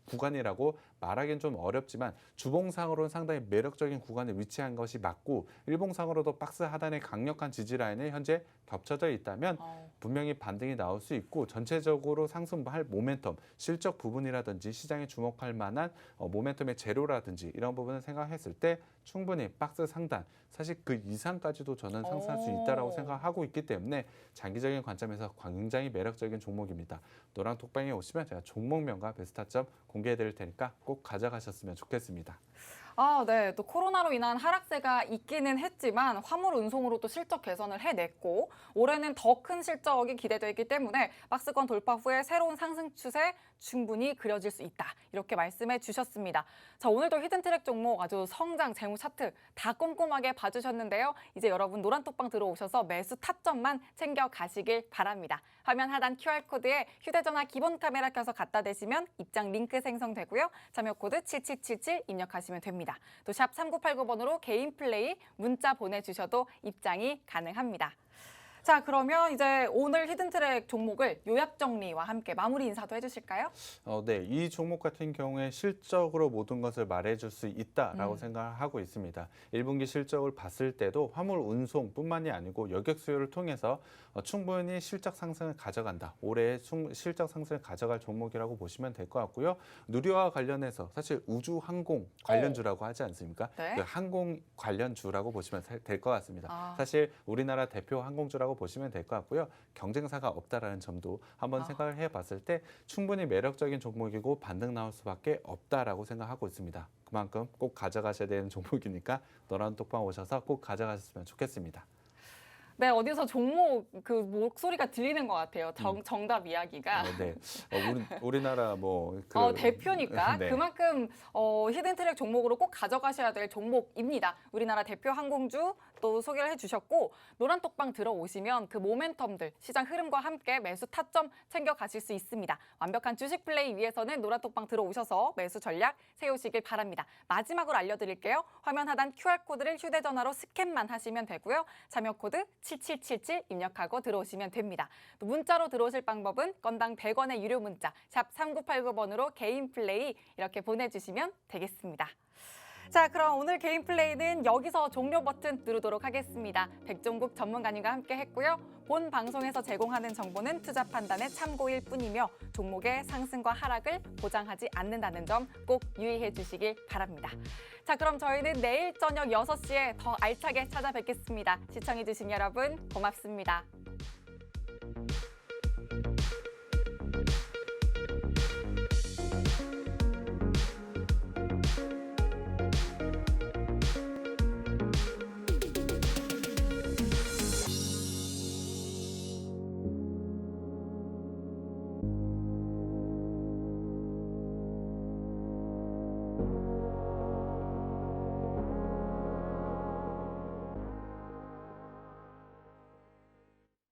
구간이라고 말하기는 좀 어렵지만 주봉상으로는 상당히 매력적인 구간에 위치한 것이 맞고 일봉상으로도 박스 하단의 강력한 지지 라인에 현재 겹쳐져 있다면 분명히 반등이 나올 수 있고 전체적으로 상승할 모멘텀, 실적 부분이라든지 시장에 주목할 만한 모멘텀의 재료라든지 이런 부분을 생각했을 때 충분히 박스 상단, 사실 그 이상까지도 저는 상승할 수 있다라고 생각하고 있기 때문에 장기적인 관점에서 굉장히 매력적인 종목입니다. 노란톡방에 오시면 제가 종목명과 베스트타점 공개해 드릴 테니까 꼭 가져가셨으면 좋겠습니다. 네. 또 코로나로 인한 하락세가 있기는 했지만 화물 운송으로 또 실적 개선을 해냈고 올해는 더 큰 실적이 기대되어 있기 때문에 박스권 돌파 후에 새로운 상승 추세 충분히 그려질 수 있다. 이렇게 말씀해 주셨습니다. 자, 오늘도 히든트랙 종목 아주 성장, 재무 차트 다 꼼꼼하게 봐주셨는데요. 이제 여러분 노란톡방 들어오셔서 매수 타점만 챙겨 가시길 바랍니다. 화면 하단 QR코드에 휴대전화 기본 카메라 켜서 갖다 대시면 입장 링크 생성되고요. 자료코드 7777 입력하시면 됩니다. 또 샵 3989번으로 개인 플레이 문자 보내주셔도 입장이 가능합니다. 자, 그러면 이제 오늘 히든트랙 종목을 요약 정리와 함께 마무리 인사도 해주실까요? 네, 이 종목 같은 경우에 실적으로 모든 것을 말해줄 수 있다라고 생각하고 있습니다. 1분기 실적을 봤을 때도 화물 운송뿐만이 아니고 여객 수요를 통해서 충분히 실적 상승을 가져간다. 올해 실적 상승을 가져갈 종목이라고 보시면 될 것 같고요. 누리와 관련해서 사실 우주 항공 관련주라고 하지 않습니까? 네. 그 항공 관련주라고 보시면 될 것 같습니다. 아. 사실 우리나라 대표 항공주라고 있다라고 보시면 될 것 같고요. 경쟁사가 없다라는 점도 한번 아. 생각을 해봤을 때 충분히 매력적인 종목이고 반등 나올 수밖에 없다라고 생각하고 있습니다. 그만큼 꼭 가져가셔야 되는 종목이니까 노란톡방 오셔서 꼭 가져가셨으면 좋겠습니다. 네, 어디서 종목 그 목소리가 들리는 것 같아요. 정답 이야기가. 네, 우리나라 대표니까 네. 그만큼 히든트랙 종목으로 꼭 가져가셔야 될 종목입니다. 우리나라 대표 항공주 또 소개를 해주셨고 노란톡방 들어오시면 그 모멘텀들 시장 흐름과 함께 매수 타점 챙겨가실 수 있습니다. 완벽한 주식 플레이 위해서는 노란톡방 들어오셔서 매수 전략 세우시길 바랍니다. 마지막으로 알려드릴게요. 화면 하단 QR코드를 휴대전화로 스캔만 하시면 되고요. 참여 코드 7777 입력하고 들어오시면 됩니다. 또 문자로 들어오실 방법은 건당 100원의 유료 문자 샵 3989번으로 개인 플레이 이렇게 보내주시면 되겠습니다. 자, 그럼 오늘 개인 플레이는 여기서 종료 버튼 누르도록 하겠습니다. 백종국 전문가님과 함께 했고요. 본 방송에서 제공하는 정보는 투자 판단의 참고일 뿐이며 종목의 상승과 하락을 보장하지 않는다는 점 꼭 유의해 주시길 바랍니다. 자, 그럼 저희는 내일 저녁 6시에 더 알차게 찾아뵙겠습니다. 시청해 주신 여러분 고맙습니다.